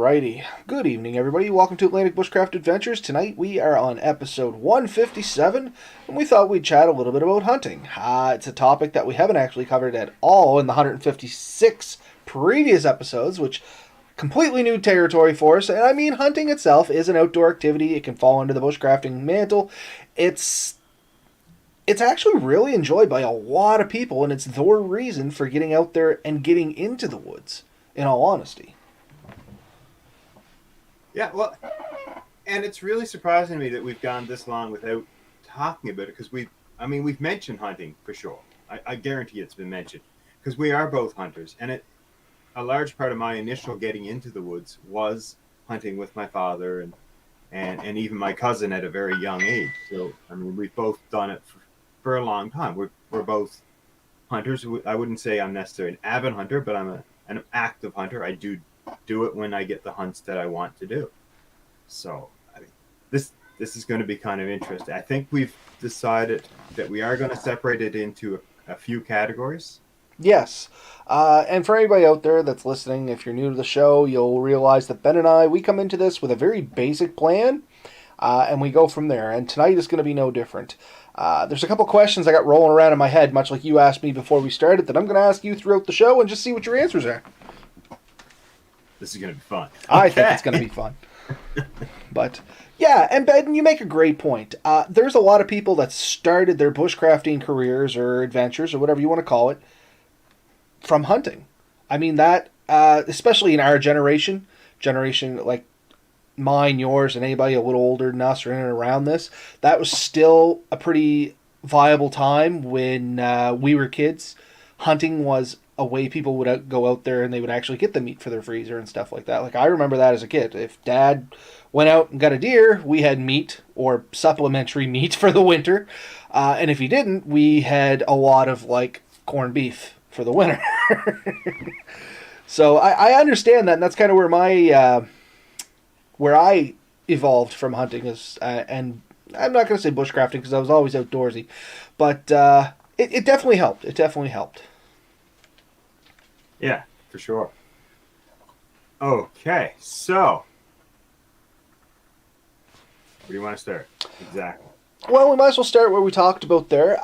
Alrighty. Good evening, everybody. Welcome to Atlantic Bushcraft Adventures. Tonight we are on episode 157, and we thought we'd chat a little bit about hunting. It's a topic that we haven't actually covered at all in the 156 previous episodes, which completely new territory for us. And I mean, hunting itself is an outdoor activity. It can fall under the bushcrafting mantle. It's actually really enjoyed by a lot of people, and it's their reason for getting out there and getting into the woods, in all honesty. Yeah, well, and it's really surprising to me that we've gone this long without talking about it because we've mentioned hunting for sure. I guarantee it's been mentioned because we are both hunters, and a large part of my initial getting into the woods was hunting with my father and even my cousin at a very young age. So I mean, we've both done it for a long time. We're both hunters. I wouldn't say I'm necessarily an avid hunter, but I'm an active hunter. I do it when I get the hunts that I want to do. So I mean, this is going to be kind of interesting. I think we've decided that we are going to separate it into a few categories. Yes. And for anybody out there that's listening, if you're new to the show, you'll realize that Ben and I, we come into this with a very basic plan, and we go from there. And tonight is going to be no different. There's a couple questions I got rolling around in my head, much like you asked me before we started, that I'm going to ask you throughout the show and just see what your answers are. This is going to be fun. I think it's going to be fun. But, yeah, and Ben, you make a great point. There's a lot of people that started their bushcrafting careers or adventures or whatever you want to call it from hunting. I mean, that, especially in our generation like mine, yours, and anybody a little older than us or in and around this, that was still a pretty viable time when we were kids. Hunting was a way people would go out there and they would actually get the meat for their freezer and stuff like that. Like, I remember that as a kid. If Dad went out and got a deer, we had meat or supplementary meat for the winter. And if he didn't, we had a lot of, like, corned beef for the winter. So I understand that, and that's kind of where I evolved from hunting is, and I'm not going to say bushcrafting because I was always outdoorsy, but it definitely helped. It definitely helped. Yeah, for sure. Okay, so where do you want to start? Exactly. Well, we might as well start where we talked about there.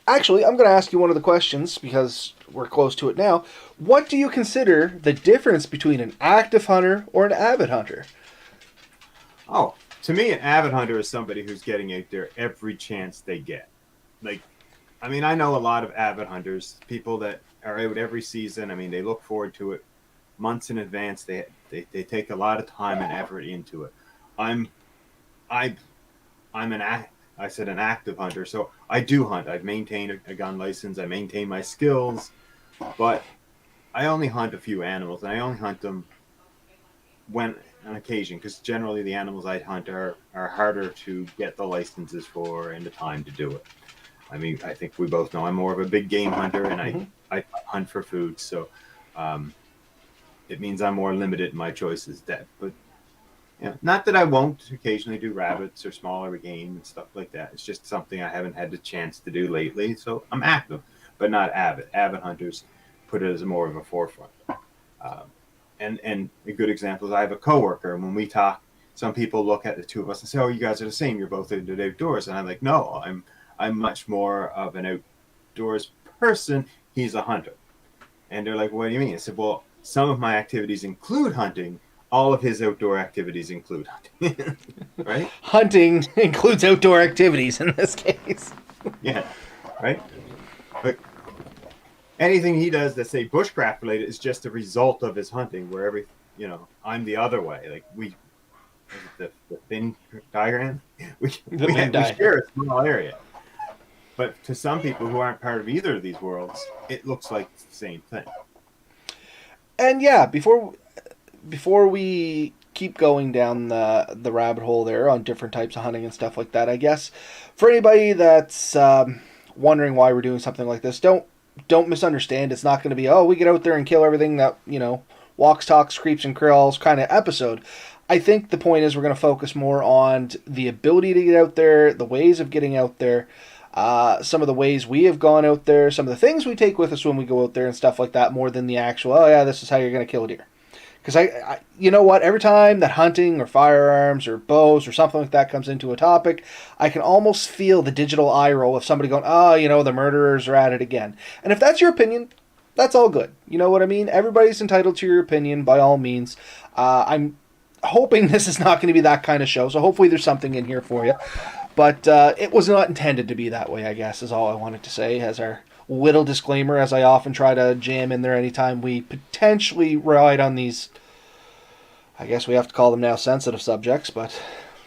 Actually, I'm going to ask you one of the questions because we're close to it now. What do you consider the difference between an active hunter or an avid hunter? Oh, to me, an avid hunter is somebody who's getting out there every chance they get. Like, I mean, I know a lot of avid hunters, people that are out every season. I mean, they look forward to it months in advance. They take a lot of time and effort into it. I'm an active hunter, so I do hunt. I've maintained a gun license. I maintain my skills, but I only hunt a few animals, and I only hunt them when on occasion, because generally the animals I hunt are harder to get the licenses for and the time to do it. I mean, I think we both know I'm more of a big game hunter, and I hunt for food, so it means I'm more limited in my choices. But you know, not that I won't occasionally do rabbits or smaller game and stuff like that. It's just something I haven't had the chance to do lately. So I'm active, but not avid. Avid hunters put it as more of a forefront. And a good example is I have a coworker, and when we talk, some people look at the two of us and say, "Oh, you guys are the same. You're both into the outdoors." And I'm like, "No, I'm much more of an outdoors person. He's a hunter." And they're like, "What do you mean?" I said, "Well, some of my activities include hunting. All of his outdoor activities include hunting." Right? Hunting includes outdoor activities in this case. Yeah, right? But anything he does that's, say, bushcraft related is just a result of his hunting, where I'm the other way. Like, the Venn diagram? We share a small area. But to some people who aren't part of either of these worlds, it looks like the same thing. And yeah, before we keep going down the rabbit hole there on different types of hunting and stuff like that, I guess for anybody that's wondering why we're doing something like this, don't misunderstand. It's not going to be, oh, we get out there and kill everything that, walks, talks, creeps, and crawls kind of episode. I think the point is we're going to focus more on the ability to get out there, the ways of getting out there, some of the ways we have gone out there, some of the things we take with us when we go out there and stuff like that, more than the actual, oh yeah, this is how you're going to kill a deer. Because you know what? Every time that hunting or firearms or bows or something like that comes into a topic, I can almost feel the digital eye roll of somebody going, "Oh, the murderers are at it again." And if that's your opinion, that's all good. You know what I mean? Everybody's entitled to your opinion by all means. I'm hoping this is not going to be that kind of show, so hopefully there's something in here for you. But it was not intended to be that way, I guess, is all I wanted to say as our little disclaimer, as I often try to jam in there anytime we potentially ride on these, I guess we have to call them now sensitive subjects, but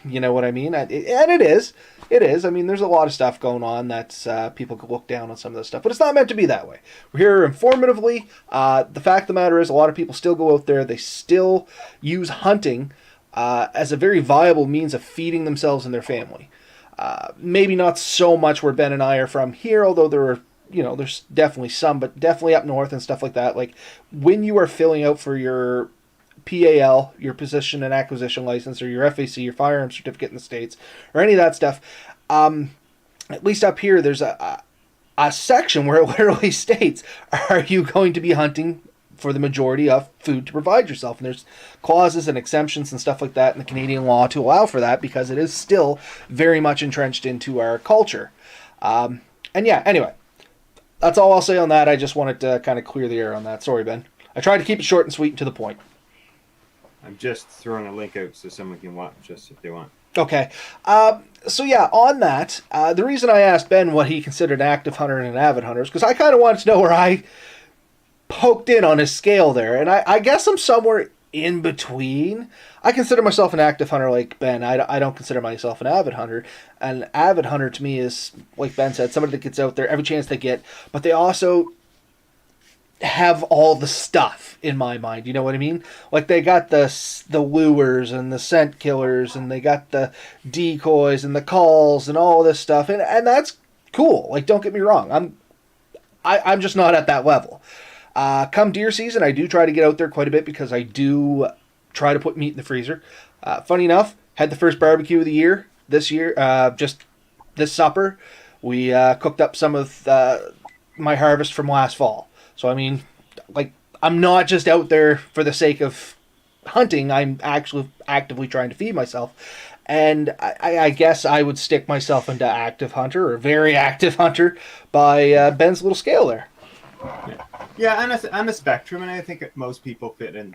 you know what I mean? And it is. It is. I mean, there's a lot of stuff going on that people could look down on some of this stuff, but it's not meant to be that way. We're here informatively. The fact of the matter is, a lot of people still go out there. They still use hunting as a very viable means of feeding themselves and their family. Maybe not so much where Ben and I are from here, although there's definitely some, but definitely up north and stuff like that. Like when you are filling out for your PAL, your position and acquisition license, or your FAC, your firearm certificate in the States, or any of that stuff, at least up here, there's a section where it literally states, are you going to be hunting for the majority of food to provide yourself? And there's clauses and exemptions and stuff like that in the Canadian law to allow for that because it is still very much entrenched into our culture. And yeah, anyway, that's all I'll say on that. I just wanted to kind of clear the air on that. Sorry, Ben. I tried to keep it short and sweet and to the point. I'm just throwing a link out so someone can watch us if they want. Okay. So yeah, on that, the reason I asked Ben what he considered an active hunter and an avid hunter is because I kind of wanted to know where I poked in on his scale there, and I guess I'm somewhere in between. I consider myself an active hunter like Ben. I don't consider myself an avid hunter. An avid hunter to me is, like Ben said, somebody that gets out there every chance they get, but they also have all the stuff in my mind. You know what I mean? Like they got the lures and the scent killers, and they got the decoys and the calls and all this stuff, and that's cool. Like don't get me wrong, I'm just not at that level. Come deer season, I do try to get out there quite a bit because I do try to put meat in the freezer. Funny enough, had the first barbecue of the year this year, just this supper. We cooked up some of my harvest from last fall. So, I mean, like, I'm not just out there for the sake of hunting. I'm actually actively trying to feed myself. And I guess I would stick myself into active hunter or very active hunter by Ben's little scale there. Yeah, on a spectrum, and I think most people fit in,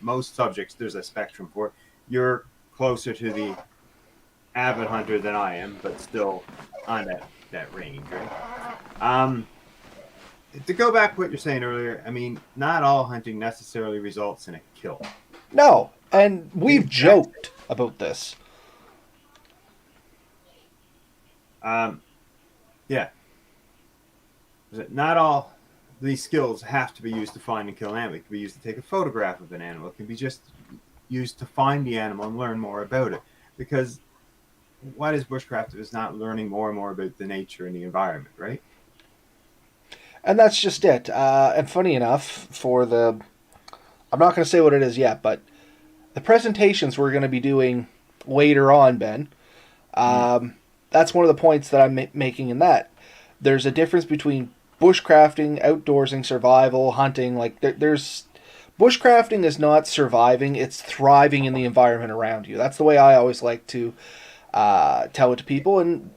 most subjects, there's a spectrum for it. You're closer to the avid hunter than I am, but still on that range, right? To go back to what you're saying earlier, I mean, not all hunting necessarily results in a kill. No, and we've joked about this. Yeah. Not all these skills have to be used to find and kill an animal. It can be used to take a photograph of an animal. It can be just used to find the animal and learn more about it. Because what is bushcraft if it's not learning more and more about the nature and the environment, right? And that's just it. And funny enough, I'm not going to say what it is yet, but the presentations we're going to be doing later on, Ben, that's one of the points that I'm making in that. There's a difference between bushcrafting, outdoorsing, survival, hunting. Like, there's... Bushcrafting is not surviving, it's thriving in the environment around you. That's the way I always like to tell it to people, and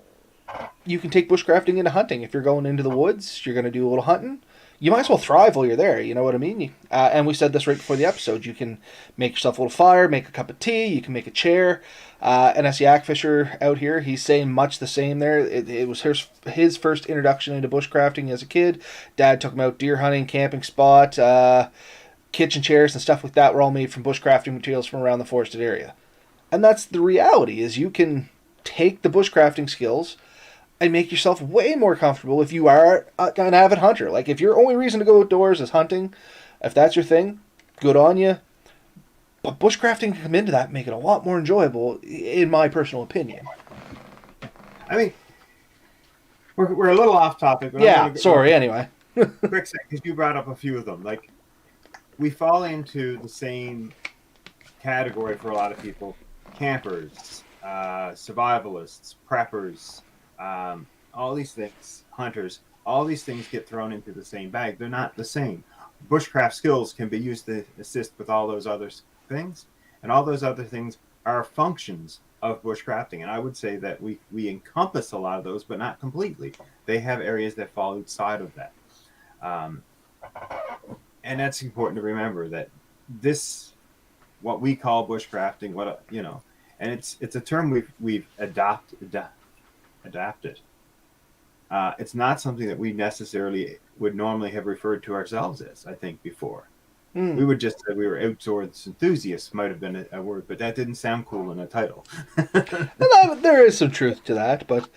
you can take bushcrafting into hunting. If you're going into the woods, you're going to do a little hunting, you might as well thrive while you're there, you know what I mean? And we said this right before the episode, you can make yourself a little fire, make a cup of tea, you can make a chair. And as Yak Fisher out here, he's saying much the same there. It was his first introduction into bushcrafting as a kid. Dad took him out deer hunting, camping spot, kitchen chairs and stuff like that were all made from bushcrafting materials from around the forested area. And that's the reality, is you can take the bushcrafting skills and make yourself way more comfortable if you are an avid hunter. Like, if your only reason to go outdoors is hunting, if that's your thing, good on you. But bushcrafting can come into that and make it a lot more enjoyable, in my personal opinion. I mean, we're a little off topic. But yeah, sorry, anyway. Quick sec, because you brought up a few of them. Like, we fall into the same category for a lot of people. Campers, survivalists, preppers, all these things, hunters, all these things get thrown into the same bag. They're not the same. bushcraft skills can be used to assist with all those other things, and all those other things are functions of bushcrafting. And I would say that we encompass a lot of those, but not completely. They have areas that fall outside of that, um, and that's important to remember that this, what we call bushcrafting, what you know, and it's a term we've adapted. It's not something that we necessarily would normally have referred to ourselves as. I think before we Mm. would just say we were outdoors enthusiasts, might have been a word, but that didn't sound cool in a title. And there is some truth to that, but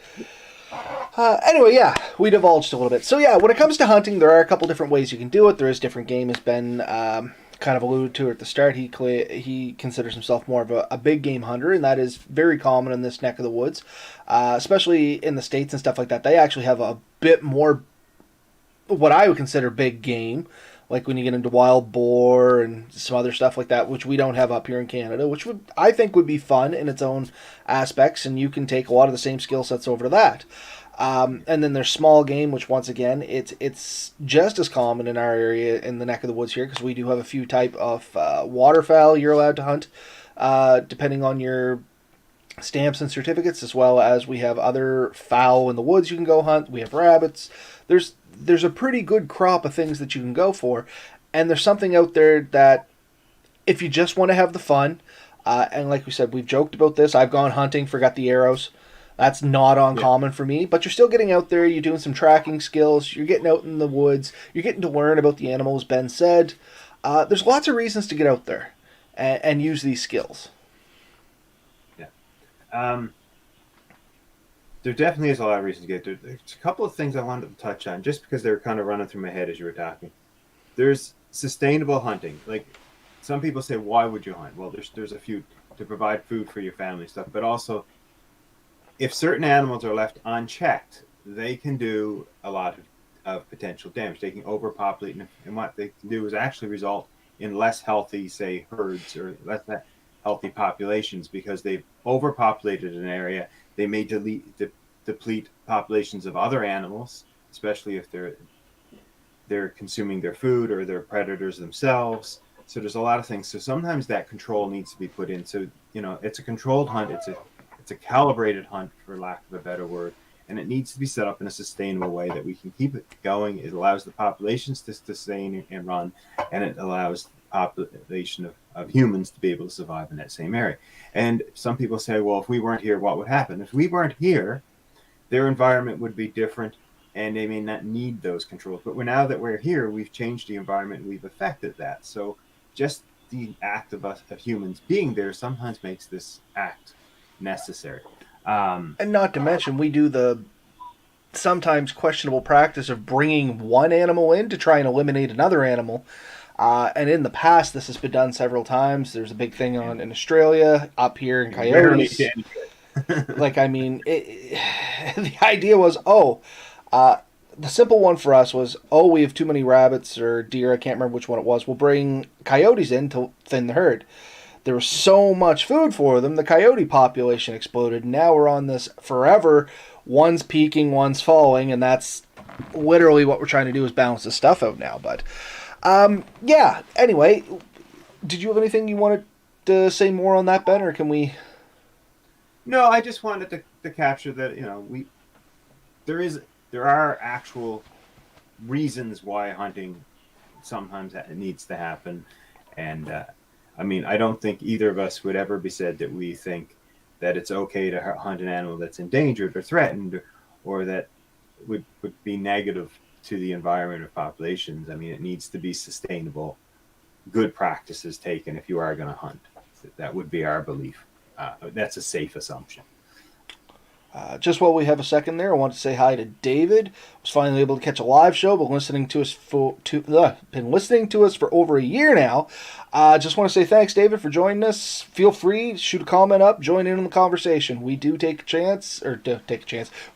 anyway, yeah, we divulged a little bit. So yeah, when it comes to hunting, there are a couple different ways you can do it. There is different game, as Ben kind of alluded to at the start. He considers himself more of a big game hunter, and that is very common in this neck of the woods, especially in the States and stuff like that. They actually have a bit more what I would consider big game, like when you get into wild boar and some other stuff like that, which we don't have up here in Canada, which would I think would be fun in its own aspects, and you can take a lot of the same skill sets over to that. And then there's small game, which once again it's just as common in our area in the neck of the woods here because we do have a few type of waterfowl you're allowed to hunt, depending on your stamps and certificates, as well as we have other fowl in the woods you can go hunt. We have rabbits. There's a pretty good crop of things that you can go for, and there's something out there that if you just want to have the fun, and like we said, we've joked about this. I've gone hunting, forgot the arrows. That's not Yeah. uncommon for me, but you're still getting out there. You're doing some tracking skills. You're getting out in the woods. You're getting to learn about the animals. Ben said, there's lots of reasons to get out there and use these skills. Yeah. Um, there definitely is a lot of reasons to get there. There's a couple of things I wanted to touch on just because they were kind of running through my head as you were talking. There's sustainable hunting. Like some people say, why would you hunt? Well, there's a few to provide food for your family stuff, but also if certain animals are left unchecked, they can do a lot of potential damage. They can overpopulate, and what they can do is actually result in less healthy, say, herds or less healthy populations because they've overpopulated an area. They may deplete populations of other animals, especially if they're consuming their food or they're predators themselves. So there's a lot of things. So sometimes that control needs to be put in. So it's a controlled hunt. It's a calibrated hunt, for lack of a better word, and it needs to be set up in a sustainable way that we can keep it going. It allows the populations to sustain and run, and it allows the population of humans to be able to survive in that same area. And some people say, well, if we weren't here, what would happen? If we weren't here, their environment would be different, and they may not need those controls. But now that we're here, we've changed the environment, and we've affected that. So just the act of humans being there sometimes makes this act necessary. And not to mention, we do the sometimes questionable practice of bringing one animal in to try and eliminate another animal. And in the past, this has been done several times. There's a big thing on in Australia, up here in Rarely coyotes. did. Like, I mean, the idea was, the simple one for us was, we have too many rabbits or deer. I can't remember which one it was. We'll bring coyotes in to thin the herd. There was so much food for them, the coyote population exploded. Now we're on this forever. One's peaking, one's falling, and that's literally what we're trying to do is balance this stuff out now. But yeah. Anyway, did you have anything you wanted to say more on that, Ben, or can we? No, I just wanted to capture that there are actual reasons why hunting sometimes needs to happen, and I mean, I don't think either of us would ever be said that we think that it's okay to hunt an animal that's endangered or threatened, or that would be negative to the environment or populations. I mean, it needs to be sustainable, good practices taken if you are going to hunt. That would be our belief. That's a safe assumption. Just while we have a second there, I want to say hi to David. Was finally able to catch a live show, but been listening to us for over a year now. Just want to say thanks, David, for joining us. Feel free to shoot a comment up, join in on the conversation. We do take a chance,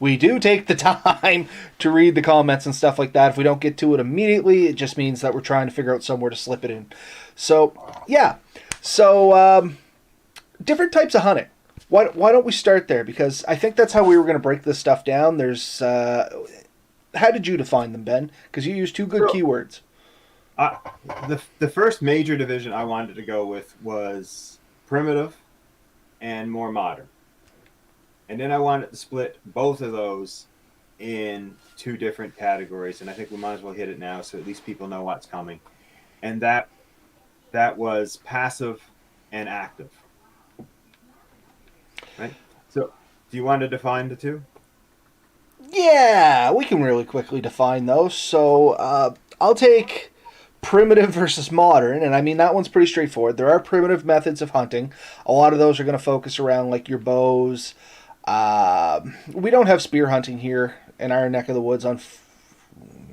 We do take the time to read the comments and stuff like that. If we don't get to it immediately, it just means that we're trying to figure out somewhere to slip it in. So yeah, different types of hunting. Why don't we start there? Because I think that's how we were going to break this stuff down. How did you define them, Ben? Because you used two good keywords. I, the first major division I wanted to go with was primitive and more modern, and then I wanted to split both of those in two different categories, and I think we might as well hit it now, so at least people know what's coming. And that was passive and active, right? So, do you want to define the two? Yeah, we can really quickly define those. So I'll take primitive versus modern, and I mean that one's pretty straightforward. There are primitive methods of hunting. A lot of those are going to focus around like your bows. We don't have spear hunting here in our neck of the woods. I'm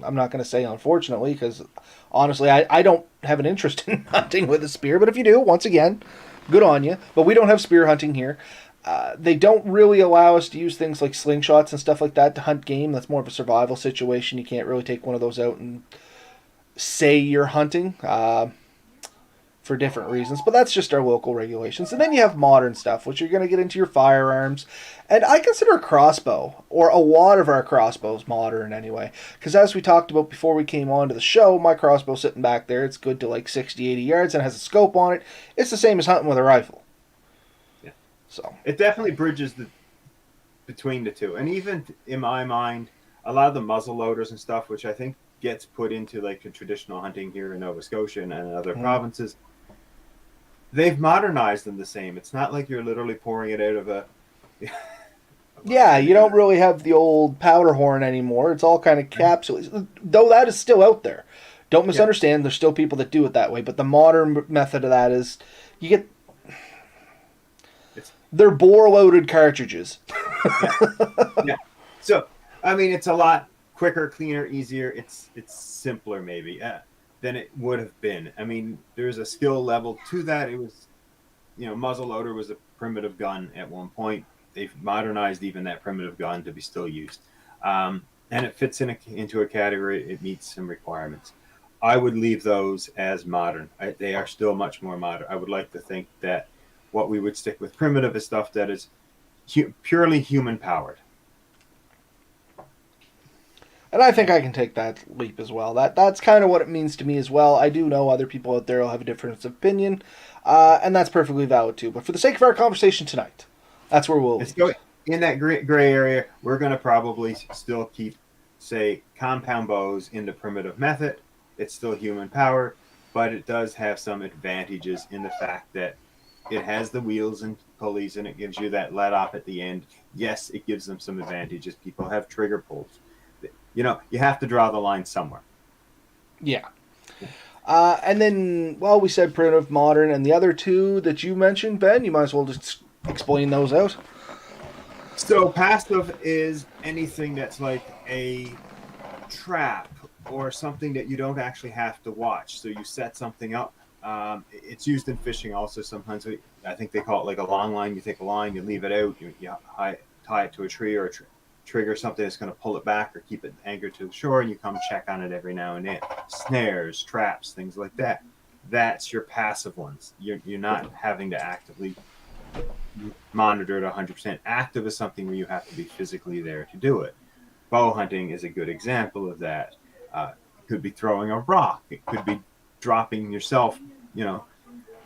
not going to say unfortunately, because honestly, I don't have an interest in hunting with a spear. But if you do, once again, good on you. But we don't have spear hunting here. They don't really allow us to use things like slingshots and stuff like that to hunt game. That's more of a survival situation. You can't really take one of those out and say you're hunting for different reasons. But that's just our local regulations. And then you have modern stuff, which you're going to get into your firearms. And I consider a crossbow, or a lot of our crossbows, modern anyway. Because as we talked about before we came on to the show, my crossbow sitting back there, it's good to like 60, 80 yards and has a scope on it. It's the same as hunting with a rifle. Yeah. So It definitely bridges the between the two, and even in my mind, a lot of the muzzle loaders and stuff, which I think gets put into like traditional hunting here in Nova Scotia and other provinces, they've modernized them the same. It's not like you're literally pouring it out of a yeah, you vinegar. don't really have the old powder horn anymore. It's all kind of capsules, though that is still out there. Don't Yeah, misunderstand. There's still people that do it that way, but the modern method of that is you get it's they're bore loaded cartridges. yeah, yeah. So I mean, it's a lot quicker, cleaner, easier. It's simpler maybe than it would have been. I mean, there's a skill level to that. It was, muzzle loader was a primitive gun at one point. They've modernized even that primitive gun to be still used, and it fits into a category. It meets some requirements. I would leave those as modern. They are still much more modern. I would like to think that what we would stick with primitive is stuff that is purely human powered. And I think I can take that leap as well. That's kind of what it means to me as well. I do know other people out there will have a difference of opinion, and that's perfectly valid too. But for the sake of our conversation tonight, that's where we'll It's leave it. going in that gray area. We're going to probably still keep, say, compound bows in the primitive method. It's still human power, but it does have some advantages in the fact that it has the wheels and pulleys and it gives you that let off at the end. Yes, it gives them some advantages. People have trigger pulls. You have to draw the line somewhere. Yeah. And then, well, we said primitive, modern, and the other two that you mentioned, Ben, you might as well just explain those out. So passive is anything that's like a trap or something that you don't actually have to watch. So you set something up. It's used in fishing also sometimes. I think they call it like a long line. You take a line, you leave it out, you tie it to a tree or trigger something that's going to pull it back or keep it anchored to the shore, and you come check on it every now and then. Snares, traps, things like that. That's your passive ones. You're not having to actively monitor it 100%. Active is something where you have to be physically there to do it. Bow hunting is a good example of that. It could be throwing a rock. It could be dropping yourself,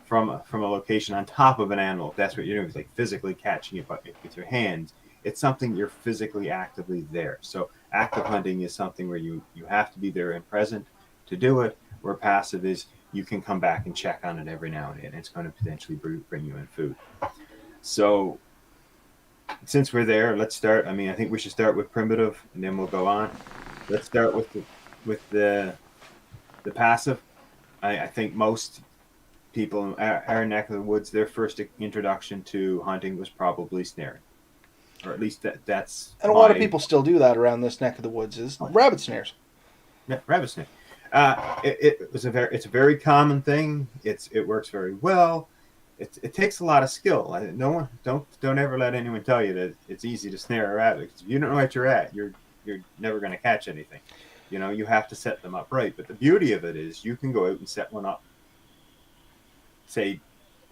from a location on top of an animal. If that's what you're doing. It's like physically catching it with your hands. It's something you're physically actively there. So active hunting is something where you have to be there and present to do it. Where passive is you can come back and check on it every now and then. It's going to potentially bring you in food. So since we're there, let's start. I mean, I think we should start with primitive, and then we'll go on. Let's start with the passive. I think most people in our neck of the woods, their first introduction to hunting was probably snaring, or at least that's And a lot of my people still do that around this neck of the woods is rabbit snares. rabbit snare. It's a very common thing. It works very well. It takes a lot of skill. No one don't ever let anyone tell you that it's easy to snare a rabbit. If you don't know what you're at, you're never going to catch anything. You have to set them up right. But the beauty of it is you can go out and set one up, say,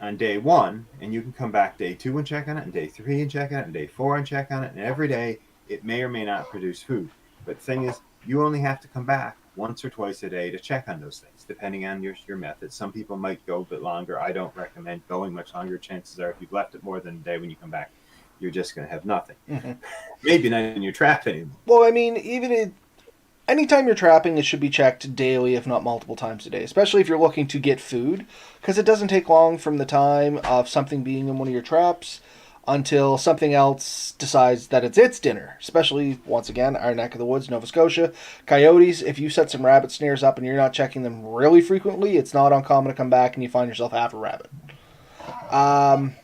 on day one, and you can come back day two and check on it, and day three and check on it, and day four and check on it, and every day it may or may not produce food. But the thing is, you only have to come back once or twice a day to check on those things, depending on your method. Some people might go a bit longer. I don't recommend going much longer. Chances are, if you've left it more than a day, when you come back, you're just going to have nothing. Mm-hmm. Maybe not in your trap anymore. Well, I mean, anytime you're trapping, it should be checked daily, if not multiple times a day, especially if you're looking to get food, because it doesn't take long from the time of something being in one of your traps until something else decides that it's its dinner. Especially, once again, our neck of the woods, Nova Scotia. Coyotes, if you set some rabbit snares up and you're not checking them really frequently, it's not uncommon to come back and you find yourself half a rabbit. Um,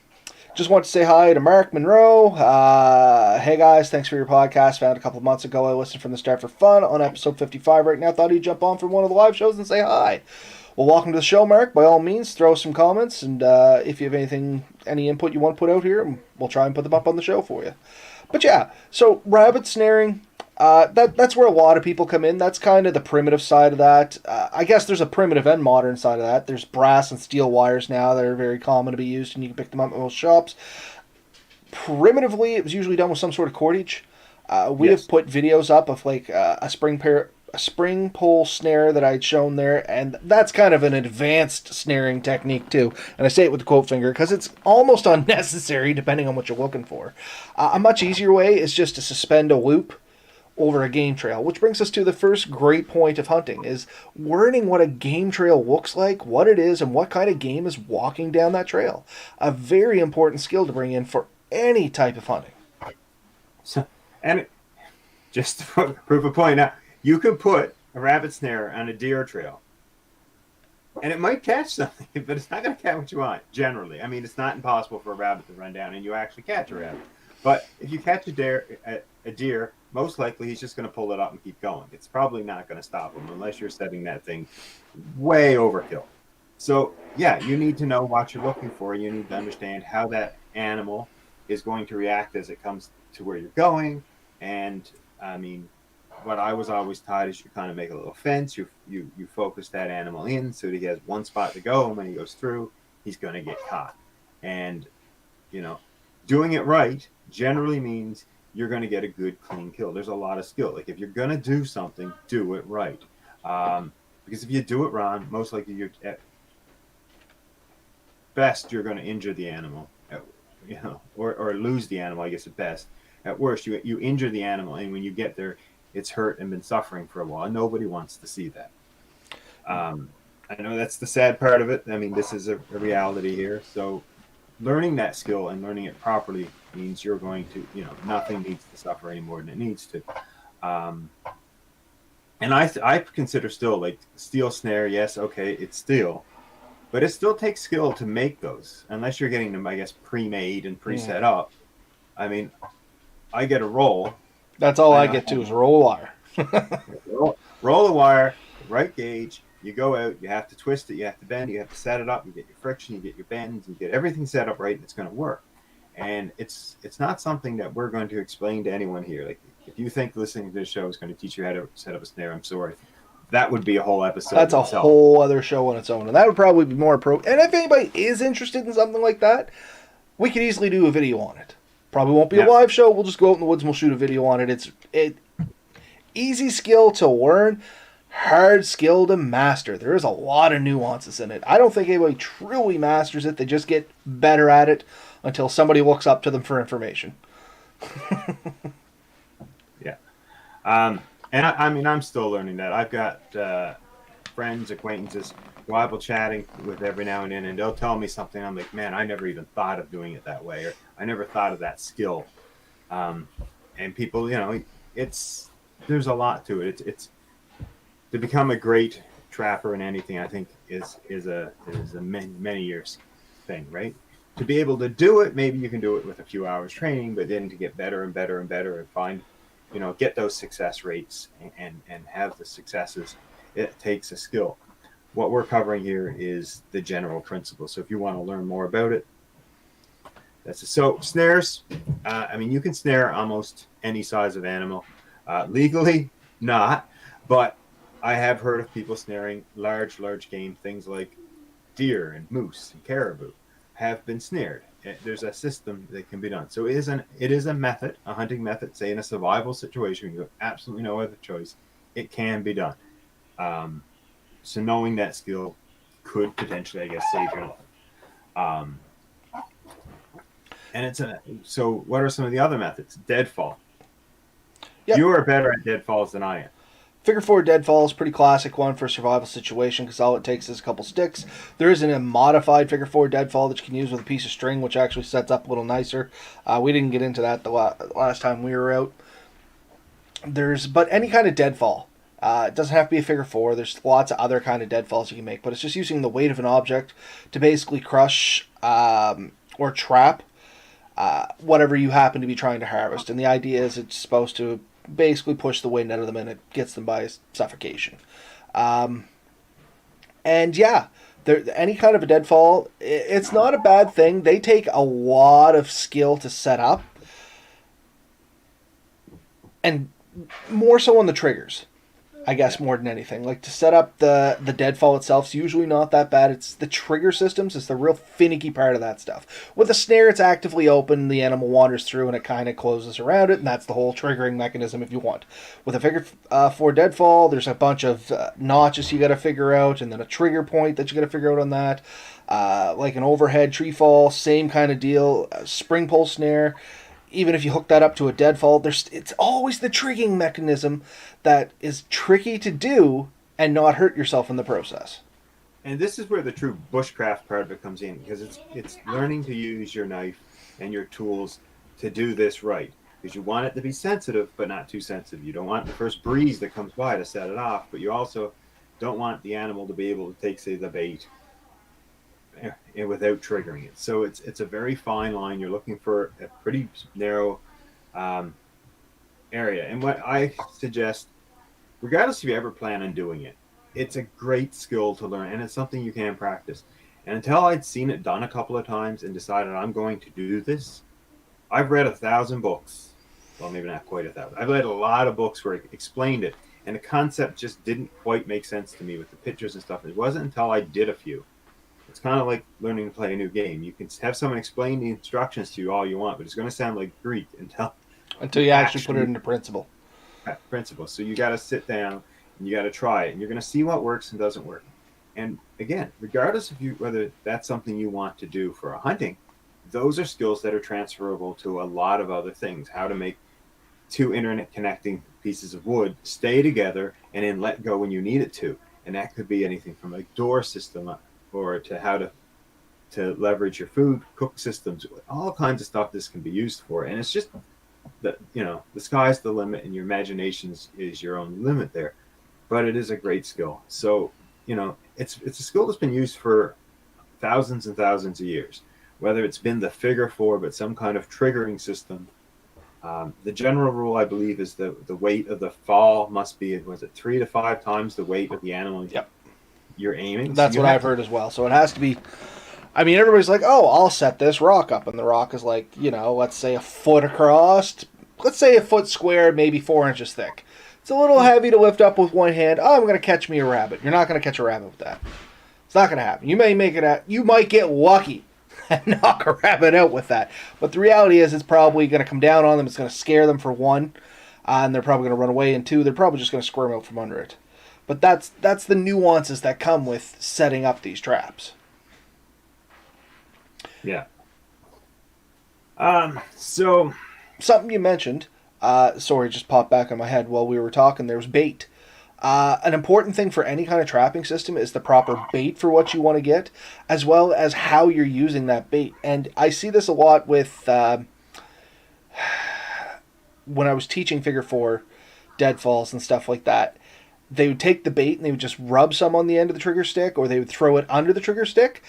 just want to say hi to Mark Monroe. Hey guys, thanks for your podcast. Found a couple of months ago. I listened from the start for fun on episode 55 right now. Thought he'd jump on for one of the live shows and say hi. Well, welcome to the show, Mark. By all means, throw some comments, and if you have any input you want to put out here, we'll try and put them up on the show for you. But yeah, so rabbit snaring, that's where a lot of people come in. That's kind of the primitive side of that. I guess there's a primitive and modern side of that. There's brass and steel wires now that are very common to be used, and you can pick them up at most shops. Primitively, it was usually done with some sort of cordage. We Yes. have put videos up of like a spring pole snare that I'd shown there, and that's kind of an advanced snaring technique too. And I say it with the quote finger because it's almost unnecessary depending on what you're looking for. A much easier way is just to suspend a loop over a game trail, which brings us to the first great point of hunting, is learning what a game trail looks like, what it is, and what kind of game is walking down that trail. A very important skill to bring in for any type of hunting. So, and just to prove a point, now you can put a rabbit snare on a deer trail, and it might catch something, but it's not going to catch what you want. Generally, I mean, it's not impossible for a rabbit to run down and you actually catch a rabbit. But if you catch a deer, most likely he's just going to pull it up and keep going. It's probably not going to stop him unless you're setting that thing way overkill. So yeah, you need to know what you're looking for. You need to understand how that animal is going to react as it comes to where you're going. And I mean, what I was always taught is you kind of make a little fence. You focus that animal in so that he has one spot to go, and when he goes through, he's going to get caught. And you know, doing it right generally means you're going to get a good clean kill. There's a lot of skill. Like if you're going to do something, do it right. Because if you do it wrong, most likely you're at best you're going to injure the animal, or lose the animal. I guess at best. At worst, you injure the animal, and when you get there, it's hurt and been suffering for a while. Nobody wants to see that. I know that's the sad part of it. I mean, this is a reality here. So learning that skill and learning it properly means you're going to, nothing needs to suffer any more than it needs to. And I consider still like steel snare, yes, okay, it's steel, but it still takes skill to make those, unless you're getting them, I guess, pre-made and pre-set up. I mean, I get a roll. That's all I get to is roll wire. roll the wire, right gauge. You go out, you have to twist it, you have to bend, you have to set it up, you get your friction, you get your bends, you get everything set up right, and it's going to work. And it's not something that we're going to explain to anyone here. Like, if you think listening to this show is going to teach you how to set up a snare, I'm sorry. That would be a whole episode. That's a whole other show on its own, and that would probably be more appropriate. And if anybody is interested in something like that, we could easily do a video on it. Probably won't be a live show. We'll just go out in the woods and we'll shoot a video on it. It's easy skill to learn, hard skill to master. There is a lot of nuances in it. I don't think anybody truly masters it. They just get better at it until somebody looks up to them for information. Yeah. And I mean, I'm still learning that. I've got friends, acquaintances who I will chatting with every now and then, and they'll tell me something. I'm like, man, I never even thought of doing it that way, or I never thought of that skill. And people, there's a lot to it. It's to become a great trapper in anything. I think is a many years thing, right? To be able to do it, maybe you can do it with a few hours training, but then to get better and better and better and find, get those success rates and have the successes, it takes a skill. What we're covering here is the general principle. So if you want to learn more about it, that's it. So snares, I mean, you can snare almost any size of animal. Legally, not, but I have heard of people snaring large game, things like deer and moose and caribou have been snared. There's a system that can be done. So it is a method, a hunting method, say in a survival situation, you have absolutely no other choice. It can be done. So knowing that skill could potentially, I guess, save your life. Um, and it's a so. What are some of the other methods? Deadfall. Yep. You are better at deadfalls than I am. Figure four deadfall is a pretty classic one for a survival situation because all it takes is a couple sticks. There isn't a modified figure four deadfall that you can use with a piece of string, which actually sets up a little nicer. We didn't get into that the last time we were out. But any kind of deadfall. It doesn't have to be a figure four. There's lots of other kind of deadfalls you can make, but it's just using the weight of an object to basically crush or trap whatever you happen to be trying to harvest. And the idea is it's supposed to basically push the wind out of them and it gets them by suffocation. And yeah, any kind of a deadfall, it's not a bad thing. They take a lot of skill to set up, and more so on the triggers, I guess, more than anything. Like, to set up the deadfall itself is usually not that bad. It's the trigger systems is the real finicky part of that stuff. With a snare, it's actively open, the animal wanders through, and it kind of closes around it, and that's the whole triggering mechanism if you want. With a figure four deadfall, there's a bunch of notches you got to figure out, and then a trigger point that you got to figure out on that. Like an overhead tree fall, same kind of deal. A spring pole snare. Even if you hook that up to a deadfall, it's always the triggering mechanism that is tricky to do and not hurt yourself in the process. And this is where the true bushcraft part of it comes in, because it's learning to use your knife and your tools to do this right. Because you want it to be sensitive, but not too sensitive. You don't want the first breeze that comes by to set it off, but you also don't want the animal to be able to take, say, the bait without triggering it. So it's a very fine line. You're looking for a pretty narrow area. And what I suggest, regardless if you ever plan on doing it, it's a great skill to learn, and it's something you can practice. And until I'd seen it done a couple of times and decided I'm going to do this, I've read 1,000 books. Well, maybe not quite 1,000. I've read a lot of books where it explained it, and the concept just didn't quite make sense to me with the pictures and stuff. It wasn't until I did a few. It's kind of like learning to play a new game. You can have someone explain the instructions to you all you want, but it's going to sound like Greek until you actually put it into principle. So you got to sit down and you got to try it, and you're going to see what works and doesn't work. And again, regardless of whether that's something you want to do for a hunting, those are skills that are transferable to a lot of other things. How to make two internet connecting pieces of wood stay together and then let go when you need it to. And that could be anything from a door system or to how to leverage your food, cook systems, all kinds of stuff this can be used for. And it's just that, the sky's the limit and your imagination is your own limit there. But it is a great skill. So, it's a skill that's been used for thousands and thousands of years, whether it's been the figure four, but some kind of triggering system. The general rule, I believe, is the weight of the fall must be, 3 to 5 times the weight of the animal you're aiming? That's what I've heard as well. So it has to be, everybody's like, oh, I'll set this rock up. And the rock is like, let's say a foot across, let's say a foot square, maybe 4 inches thick. It's a little heavy to lift up with one hand. Oh, I'm going to catch me a rabbit. You're not going to catch a rabbit with that. It's not going to happen. You might get lucky and knock a rabbit out with that. But the reality is it's probably going to come down on them. It's going to scare them for one. And they're probably going to run away. And 2, they're probably just going to squirm out from under it. But that's the nuances that come with setting up these traps. Yeah. So something you mentioned, just popped back in my head while we were talking. There was bait. An important thing for any kind of trapping system is the proper bait for what you want to get, as well as how you're using that bait. And I see this a lot with when I was teaching figure four deadfalls and stuff like that. They would take the bait and they would just rub some on the end of the trigger stick, or they would throw it under the trigger stick.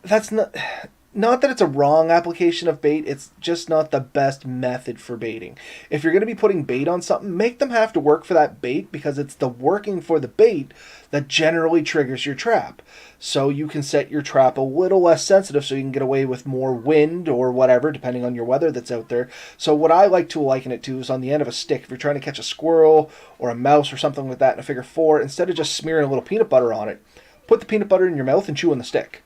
That's not that it's a wrong application of bait, it's just not the best method for baiting. If you're going to be putting bait on something, make them have to work for that bait, because it's the working for the bait that generally triggers your trap. So you can set your trap a little less sensitive so you can get away with more wind or whatever, depending on your weather that's out there. So what I like to liken it to is on the end of a stick. If you're trying to catch a squirrel or a mouse or something like that in a figure four, instead of just smearing a little peanut butter on it, put the peanut butter in your mouth and chew on the stick.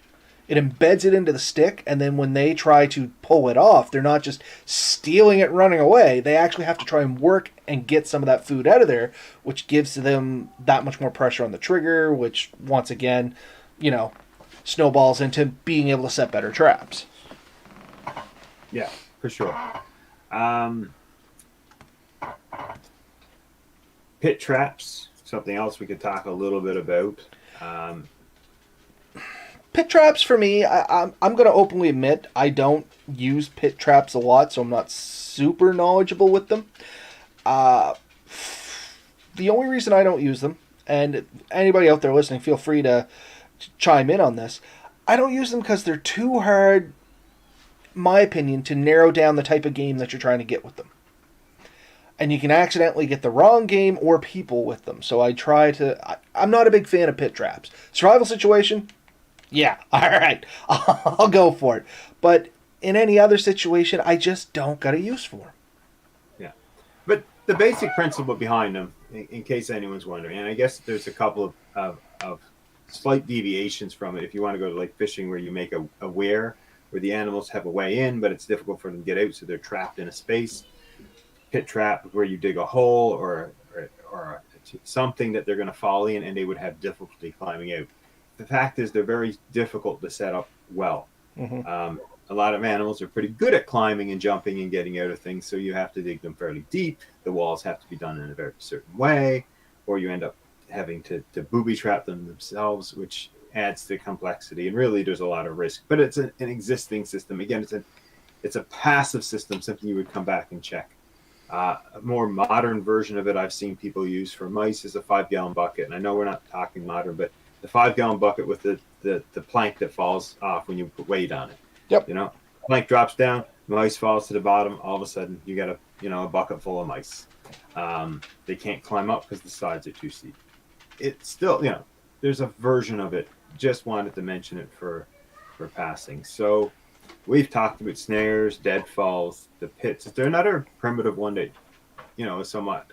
It embeds it into the stick, and then when they try to pull it off, they're not just stealing it and running away. They actually have to try and work and get some of that food out of there, which gives them that much more pressure on the trigger, which, once again, snowballs into being able to set better traps. Yeah, for sure. Um, Pit traps, something else we could talk a little bit about. Um, Pit traps for me, I'm going to openly admit I don't use pit traps a lot, so I'm not super knowledgeable with them. Uh, the only reason I don't use them, and anybody out there listening, feel free to chime in on this. I don't use them because they're too hard, my opinion, to narrow down the type of game that you're trying to get with them. And you can accidentally get the wrong game or people with them. So I'm not a big fan of pit traps. Survival situation, yeah, all right, I'll go for it. But in any other situation, I just don't got a use for them. yeah, but the basic principle behind them, in case anyone's wondering, and I guess there's a couple of slight deviations from it. If you want to go to like fishing, where you make a weir where the animals have a way in, but it's difficult for them to get out, so they're trapped in a space. Pit trap, where you dig a hole or something that they're going to fall in, and they would have difficulty climbing out. The fact is, they're very difficult to set up well. Mm-hmm. A lot of animals are pretty good at climbing and jumping and getting out of things, so you have to dig them fairly deep. The walls have to be done in a very certain way, or you end up having to booby trap them themselves, which adds to complexity. And really, there's a lot of risk. But it's an existing system. Again, it's a passive system, something you would come back and check. A more modern version of it I've seen people use for mice is a 5-gallon bucket. And I know we're not talking modern, but the 5-gallon bucket with the plank that falls off when you put weight on it. Yep. Plank drops down, mice falls to the bottom. All of a sudden, you got a bucket full of mice. They can't climb up because the sides are too steep. It's still, there's a version of it. Just wanted to mention it for passing. So we've talked about snares, deadfalls, the pits. Is there another primitive one that, is somewhat?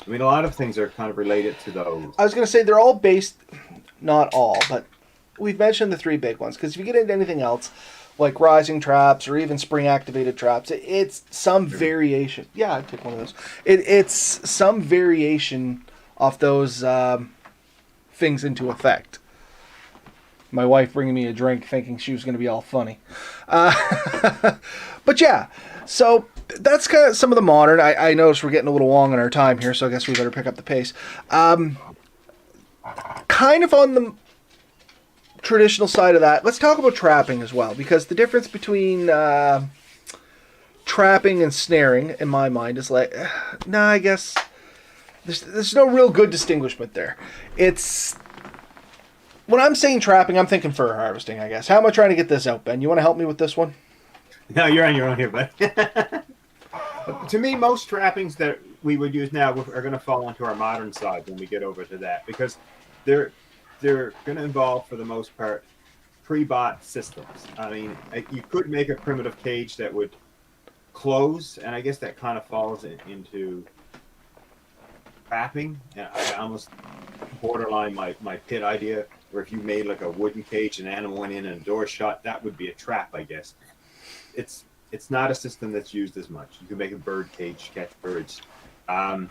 I mean, a lot of things are kind of related to those. I was going to say they're all based, not all, but we've mentioned the three big ones. Because if you get into anything else, like rising traps or even spring activated traps, it's some variation. Yeah, I'd pick one of those. It's some variation off those things into effect. My wife bringing me a drink thinking she was going to be all funny. But yeah, so that's kind of some of the modern. I notice we're getting a little long on our time here, so I guess we better pick up the pace. Kind of on the traditional side of that, let's talk about trapping as well, because the difference between trapping and snaring, in my mind, is like, I guess there's no real good distinguishment there. It's... When I'm saying trapping, I'm thinking fur harvesting, I guess. How am I trying to get this out, Ben? You want to help me with this one? No, you're on your own here, bud. To me, most trappings that we would use now are going to fall into our modern side when we get over to that, because they're going to involve, for the most part, pre-bought systems. I mean, you could make a primitive cage that would close, and I guess that kind of falls into trapping. And I almost borderline my pit idea, where if you made like a wooden cage, an animal went in and a door shut, that would be a trap, I guess. It's not a system that's used as much. You can make a bird cage to catch birds. I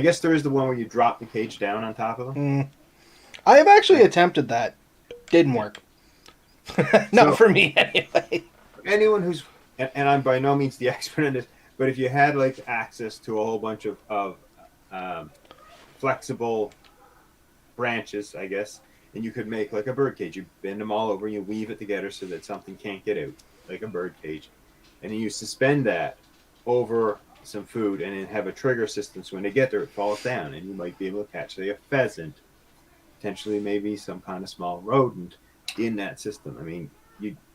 guess there is the one where you drop the cage down on top of them. I have actually attempted that. Didn't work. Not for me, anyway. Anyone who's, and I'm by no means the expert in this, but if you had like access to a whole bunch of flexible branches, I guess, and you could make like a bird cage. You bend them all over and you weave it together so that something can't get out, like a bird cage. And then you suspend that over some food and then have a trigger system so when they get there, it falls down and you might be able to catch, say, a pheasant, potentially maybe some kind of small rodent in that system. I mean,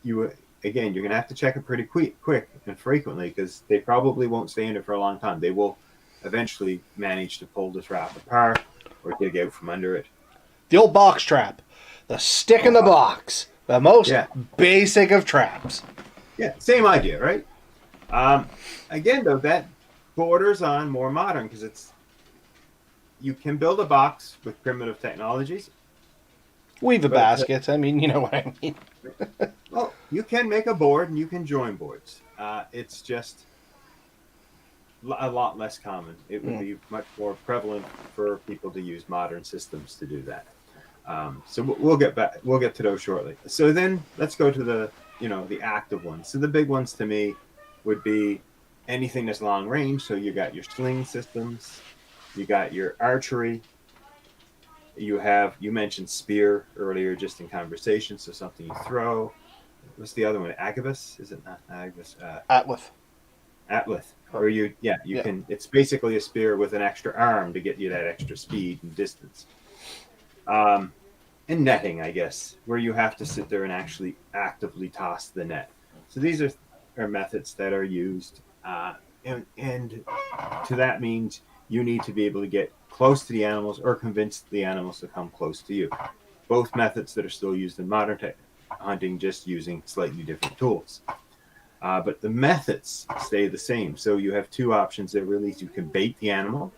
you again, you're going to have to check it pretty quick and frequently, because they probably won't stay in it for a long time. They will eventually manage to pull the trap apart or dig out from under it. The old box trap. The stick in the box. The most basic of traps. Yeah, same idea, right? Again, though, that borders on more modern, because you can build a box with primitive technologies. Weave a But basket. I mean, you know what I mean. well, you can make a board and you can join boards. It's just a lot less common. It would Mm. be much more prevalent for people to use modern systems to do that. So we'll get back. We'll get to those shortly. So then let's go to the active ones. So the big ones to me would be anything that's long range. So you got your sling systems, you got your archery, you mentioned spear earlier just in conversation. So something you throw. What's the other one? Agabus? Is it not Agabus? Atlas. Atlith. Or you Yeah. can. It's basically a spear with an extra arm to get you that extra speed and distance. Um, and netting, I guess, where you have to sit there and actually actively toss the net. So these are methods that are used, and to that means you need to be able to get close to the animals or convince the animals to come close to you. Both methods that are still used in modern hunting, just using slightly different tools. But the methods stay the same. So you have two options there really. You can bait the animal,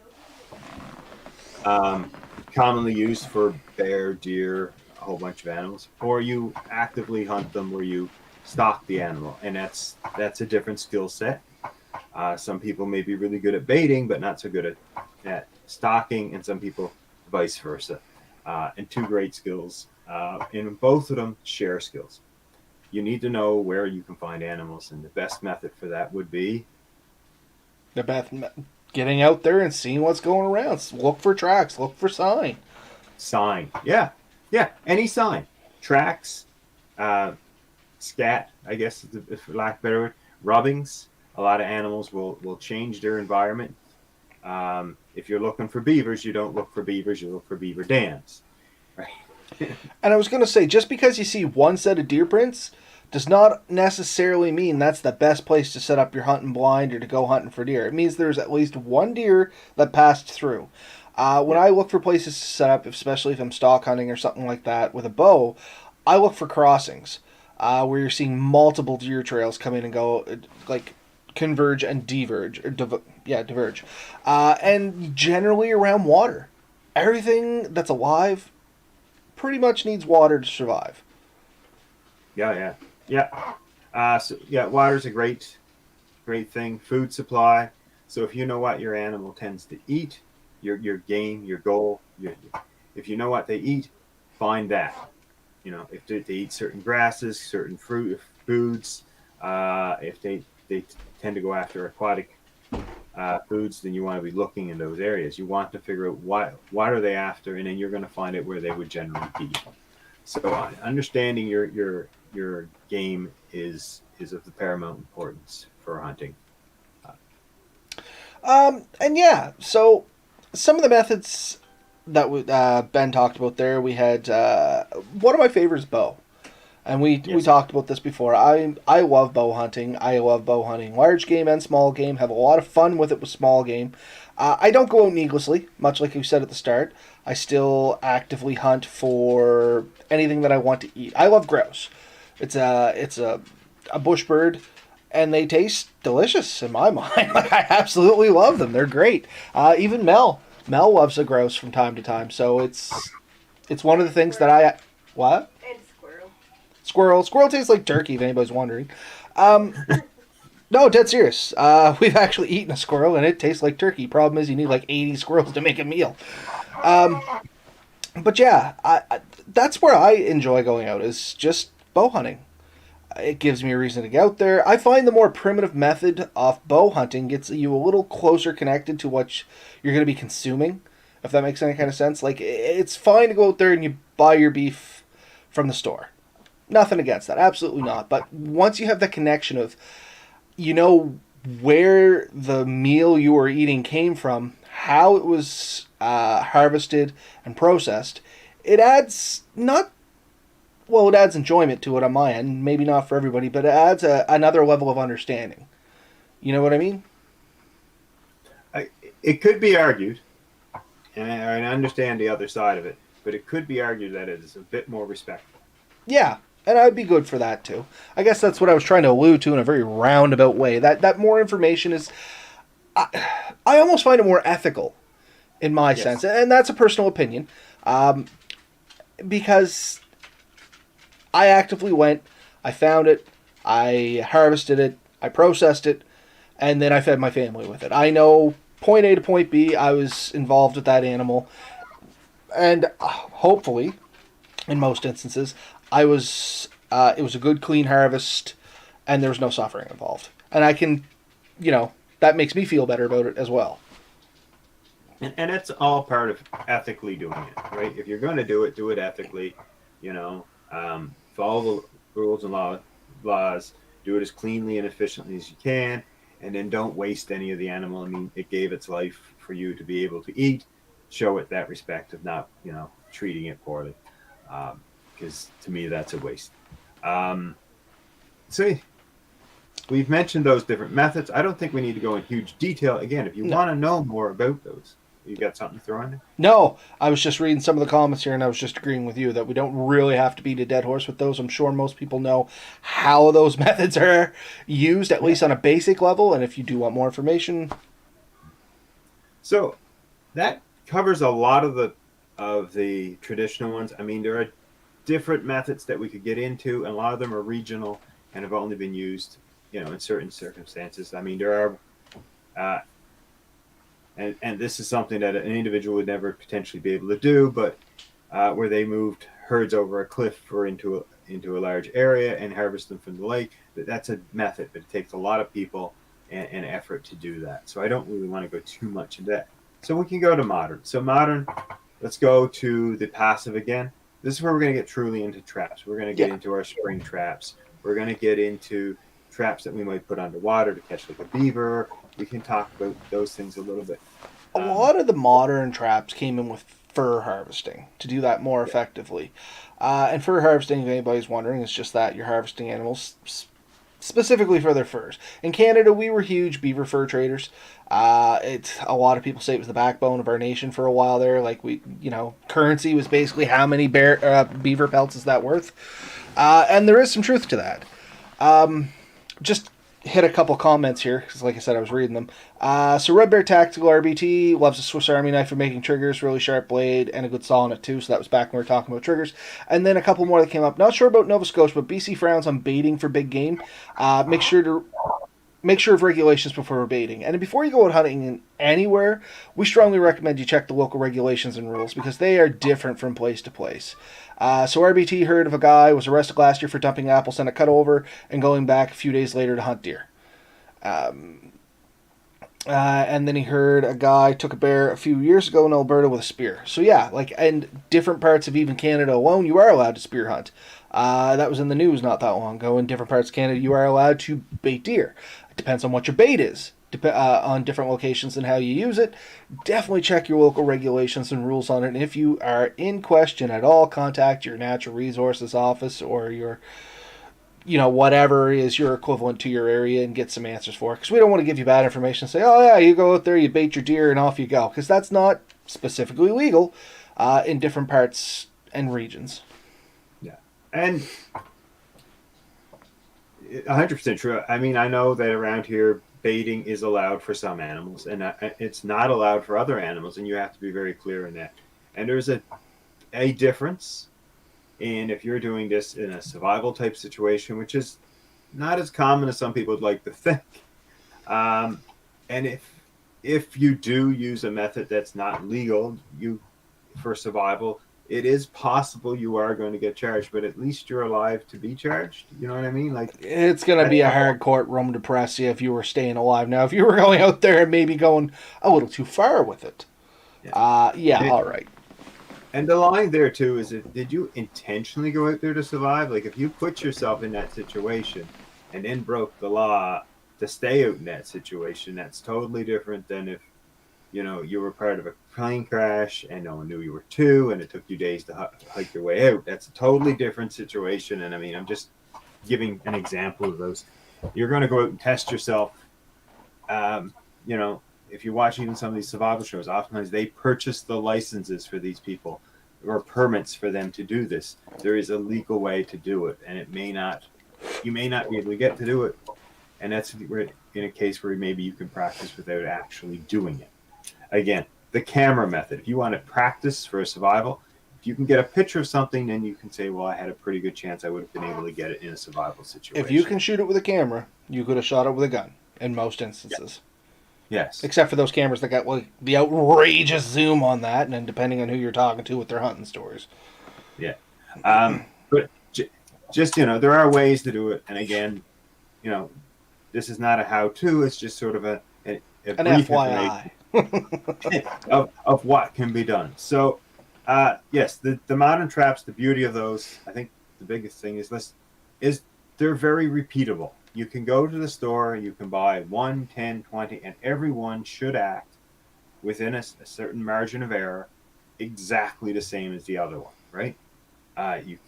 um, commonly used for bear, deer, a whole bunch of animals, or you actively hunt them where you stalk the animal. And that's a different skill set. Some people may be really good at baiting, but not so good at stalking, and some people vice versa. And two great skills. And both of them share skills. You need to know where you can find animals, and the best method for that would be The best getting out there and seeing what's going around. Look for tracks. Look for sign. sign. Yeah, yeah, any sign, tracks, uh, scat. I guess, for lack of a better word, rubbings. A lot of animals will change their environment. If you're looking for beavers, you don't look for beavers. You look for beaver dams, right? And I was going to say, just because you see one set of deer prints does not necessarily mean that's the best place to set up your hunting blind or to go hunting for deer. It means there's at least one deer that passed through. When Yeah, I look for places to set up, especially if I'm stock hunting or something like that with a bow, I look for crossings where you're seeing multiple deer trails come in and go, like converge and diverge, or diverge, and generally around water. Everything that's alive pretty much needs water to survive. yeah, yeah, yeah. So yeah, water's a great thing. Food supply. So if you know what your animal tends to eat, your game, your goal, if you know what they eat, find that. If they eat certain grasses, certain fruit foods, if they tend to go after aquatic foods, then you want to be looking in those areas. You want to figure out what are they after, and then you're going to find it where they would generally be. So understanding your game is of the paramount importance for hunting. And yeah, so some of the methods that Ben talked about there, we had one of my favorites, bow. And we Yes. talked about this before. I love bow hunting. I love bow hunting. Large game and small game. Have a lot of fun with it with small game. I don't go out needlessly, much like you said at the start. I still actively hunt for anything that I want to eat. I love grouse. It's a bush bird, and they taste delicious in my mind. Like, I absolutely love them. They're great. Even Mel loves a grouse from time to time. So it's one of the things that I what. And squirrel. Squirrel tastes like turkey, if anybody's wondering. Um, no, dead serious. We've actually eaten a squirrel, and it tastes like turkey. Problem is, you need like 80 squirrels to make a meal. Um, but yeah, that's where I enjoy going out, is just bow hunting. It gives me a reason to get out there. I find the more primitive method of bow hunting gets you a little closer connected to what you're going to be consuming, if that makes any kind of sense. Like, it's fine to go out there and you buy your beef from the store. Nothing against that, absolutely not. But once you have the connection of, you know, where the meal you are eating came from, how it was harvested and processed, it adds not well, it adds enjoyment to it on my end. Maybe not for everybody, but it adds another level of understanding. You know what I mean? It could be argued, and I understand the other side of it, but it could be argued that it is a bit more respectful. Yeah, and I'd be good for that too. I guess that's what I was trying to allude to in a very roundabout way. That more information is, I almost find it more ethical, in my Yes. sense, and that's a personal opinion. because I actively went, I found it, I harvested it, I processed it, and then I fed my family with it. I know point A to point B, I was involved with that animal, and hopefully, in most instances, I was. It was a good, clean harvest, and there was no suffering involved. And I can, that makes me feel better about it as well. And that's all part of ethically doing it, right? If you're going to do it ethically. Follow the rules and laws. Do it as cleanly and efficiently as you can, and then don't waste any of the animal. I mean, it gave its life for you to be able to eat. Show it that respect of not, treating it poorly, because to me that's a waste. Um, so we've mentioned those different methods. I don't think we need to go in huge detail. Again, if you No, want to know more about those, you got something to throw in there? no, I was just reading some of the comments here, and I was just agreeing with you that we don't really have to beat a dead horse with those. I'm sure most people know how those methods are used, at Yeah. least on a basic level. And if you do want more information, So that covers a lot of the traditional ones. I mean, there are different methods that we could get into, and a lot of them are regional and have only been used, in certain circumstances. I mean, there are, uh, and this is something that an individual would never potentially be able to do, but where they moved herds over a cliff or into a large area and harvest them from the lake. That's a method, but it takes a lot of people and effort to do that. So I don't really want to go too much into that. So we can go to modern. So modern, let's go to the passive again. This is where we're going to get truly into traps. We're going to get yeah, into our spring traps. We're going to get into traps that we might put underwater to catch like a beaver. We can talk about those things a little bit. a Um, lot of the modern traps came in with fur harvesting to do that more yeah, effectively. And fur harvesting, if anybody's wondering, is just that you're harvesting animals specifically for their furs. In Canada, we were huge beaver fur traders. It's a lot of people say it was the backbone of our nation for a while there. Like currency was basically how many beaver pelts is that worth, and there is some truth to that. Just hit a couple comments here because, like I said, I was reading them. So Red Bear Tactical RBT loves a Swiss Army knife for making triggers, really sharp blade, and a good saw on it too. So that was back when we were talking about triggers. And then a couple more that came up. Not sure about Nova Scotia, but BC frowns on baiting for big game. Make sure of regulations before baiting. And before you go out hunting anywhere, we strongly recommend you check the local regulations and rules because they are different from place to place. So RBT heard of a guy was arrested last year for dumping apples in a cutover and going back a few days later to hunt deer. And then he heard a guy took a bear a few years ago in Alberta with a spear. So yeah, like in different parts of even Canada alone, you are allowed to spear hunt. That was in the news not that long ago. In different parts of Canada, you are allowed to bait deer. It depends on what your bait is. On different locations and how you use it. Definitely check your local regulations and rules on it. And if you are in question at all, contact your natural resources office or your whatever is your equivalent to your area and get some answers for it. Because we don't want to give you bad information and say, oh, yeah, you go out there, you bait your deer, and off you go. Because that's not specifically legal in different parts and regions. yeah. And 100% true. I mean, I know that around here, baiting is allowed for some animals, and it's not allowed for other animals, and you have to be very clear in that. And there's a difference in if you're doing this in a survival type situation, which is not as common as some people would like to think. Um, and if you do use a method that's not legal, you for survival, it is possible you are going to get charged, but at least you're alive to be charged. You know what I mean? Like, It's going to be a hard courtroom to press you if you were staying alive. Now, if you were going out there and maybe going a little too far with it, yeah. yeah, And, all right. and the line there too is that did you intentionally go out there to survive? Like, if you put yourself in that situation and then broke the law to stay out in that situation, that's totally different than if you were part of a plane crash and no one knew you were two and it took you days to hike your way out. That's a totally different situation. And I mean, I'm just giving an example of those. You're going to go out and test yourself. um, if you watch even some of these survival shows, oftentimes they purchase the licenses for these people or permits for them to do this. There is a legal way to do it, and you may not be able to get to do it, and that's in a case where maybe you can practice without actually doing it. Again, the camera method. If you want to practice for a survival, if you can get a picture of something, then you can say, well, I had a pretty good chance I would have been able to get it in a survival If you situation. can shoot it with a camera, you could have shot it with a gun in most Yeah. instances. Yes. Except for those cameras that got like the outrageous zoom on that, and then depending on who you're talking to with their hunting stories. Yeah. But just, there are ways to do it. And again, this is not a how-to. It's just sort of a An brief information FYI. of what can be done. So, yes, the modern traps, the beauty of those, I think the biggest thing is they're very repeatable. You can go to the store, you can buy 1, 10, 20, and everyone should act within a certain margin of error exactly the same as the other one, right? You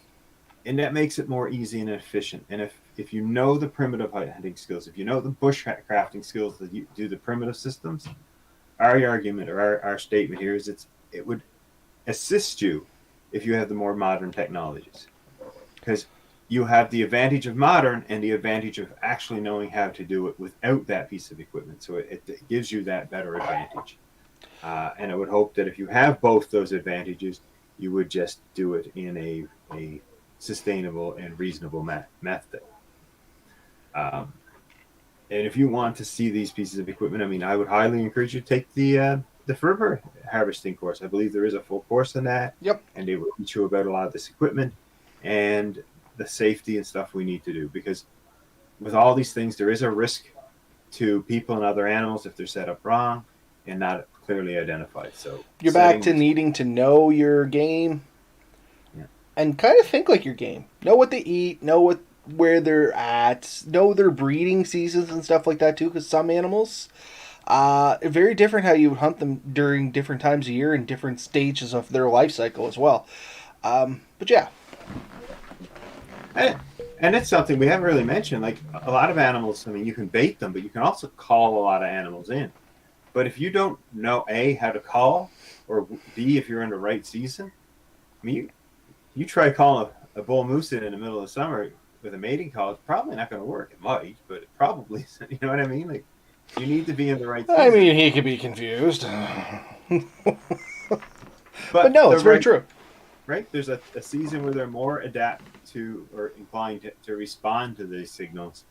And that makes it more easy and efficient. And if you know the primitive hunting skills, if you know the bushcrafting skills that you do the primitive systems, our argument or our statement here is it would assist you if you have the more modern technologies, because you have the advantage of modern and the advantage of actually knowing how to do it without that piece of equipment. So it gives you that better advantage. And I would hope that if you have both those advantages, you would just do it in a sustainable and reasonable method. Um, and if you want to see these pieces of equipment, I mean, I would highly encourage you to take the fur harvesting course. I believe there is a full course on that. Yep. And they will teach you about a lot of this equipment and the safety and stuff we need to do. Because with all these things, there is a risk to people and other animals if they're set up wrong and not clearly identified. So you're back to needing to know your game, yeah, and kind of think like your game. Know what they eat, know where they're at, know their breeding seasons and stuff like that too, because some animals very different how you would hunt them during different times of year and different stages of their life cycle as well. But yeah. And it's something we haven't really mentioned. Like a lot of animals, I mean, you can bait them, but you can also call a lot of animals in. But if you don't know A, how to call, or B, if you're in the right season, I mean, you try calling a bull moose in the middle of summer with a mating call, it's probably not going to work. It might, but it probably isn't. You know what I mean? Like, you need to be in the right season. I mean, he could be confused. But no, it's very true. Right? There's a season where they're more adapt to or inclined to respond to these signals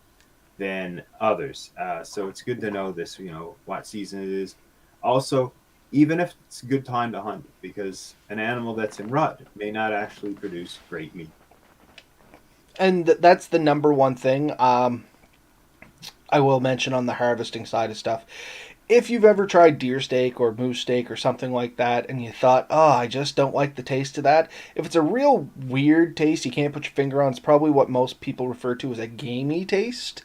than others. So it's good to know this, what season it is. Also, even if it's a good time to hunt, because an animal that's in rut may not actually produce great meat. And that's the number one thing I will mention on the harvesting side of stuff. If you've ever tried deer steak or moose steak or something like that and you thought, oh, I just don't like the taste of that, if it's a real weird taste you can't put your finger on, it's probably what most people refer to as a gamey taste.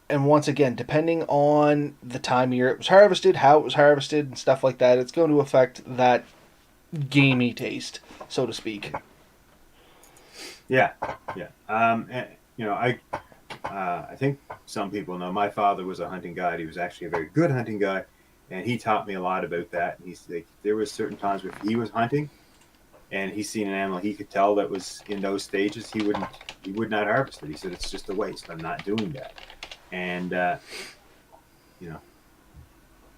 And once again, depending on the time of year it was harvested, how it was harvested, and stuff like that, it's going to affect that gamey taste, so to speak. Yeah. And, I think some people know my father was a hunting guide. He was actually a very good hunting guy, and he taught me a lot about that. And he's like, there was certain times where he was hunting, and he seen an animal he could tell that was in those stages. He would not harvest it. He said it's just a waste. I'm not doing that. And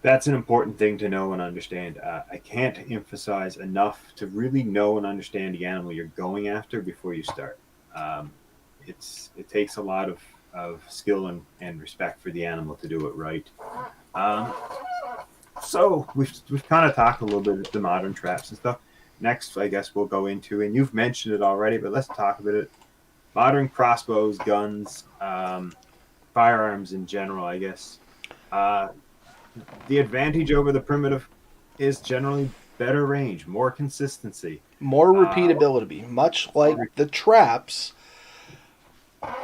that's an important thing to know and understand. I can't emphasize enough to really know and understand the animal you're going after before you start. It takes a lot of skill and respect for the animal to do it right. So we've kind of talked a little bit of the modern traps and stuff. Next, I guess we'll go into, and you've mentioned it already, but let's talk about it. Modern crossbows, guns, firearms in general, I guess. The advantage over the primitive is generally better range, more consistency. More repeatability. Much like the traps,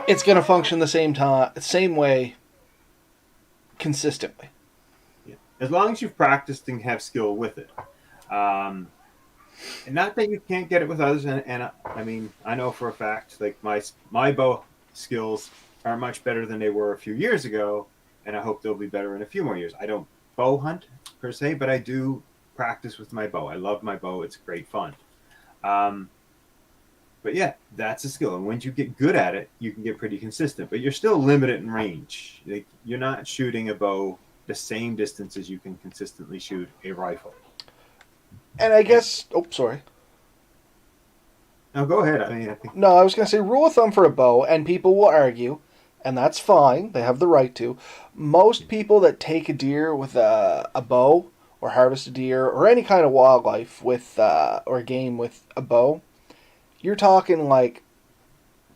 it's going to function the same way consistently. Yeah. As long as you've practiced and have skill with it. And not that you can't get it with others. And I mean, I know for a fact, like my bow skills are much better than they were a few years ago, and I hope they'll be better in a few more years. I don't bow hunt per se, but I do practice with my bow. I love my bow. It's great fun. But yeah, that's a skill. And once you get good at it, you can get pretty consistent. But you're still limited in range. Like, you're not shooting a bow the same distance as you can consistently shoot a rifle. And I guess... Oh, sorry. Now go ahead. I mean, I think No, I was going to say rule of thumb for a bow, and people will argue, and that's fine. They have the right to. Most people that take a deer with a bow, or harvest a deer, or any kind of wildlife with or game with a bow, you're talking like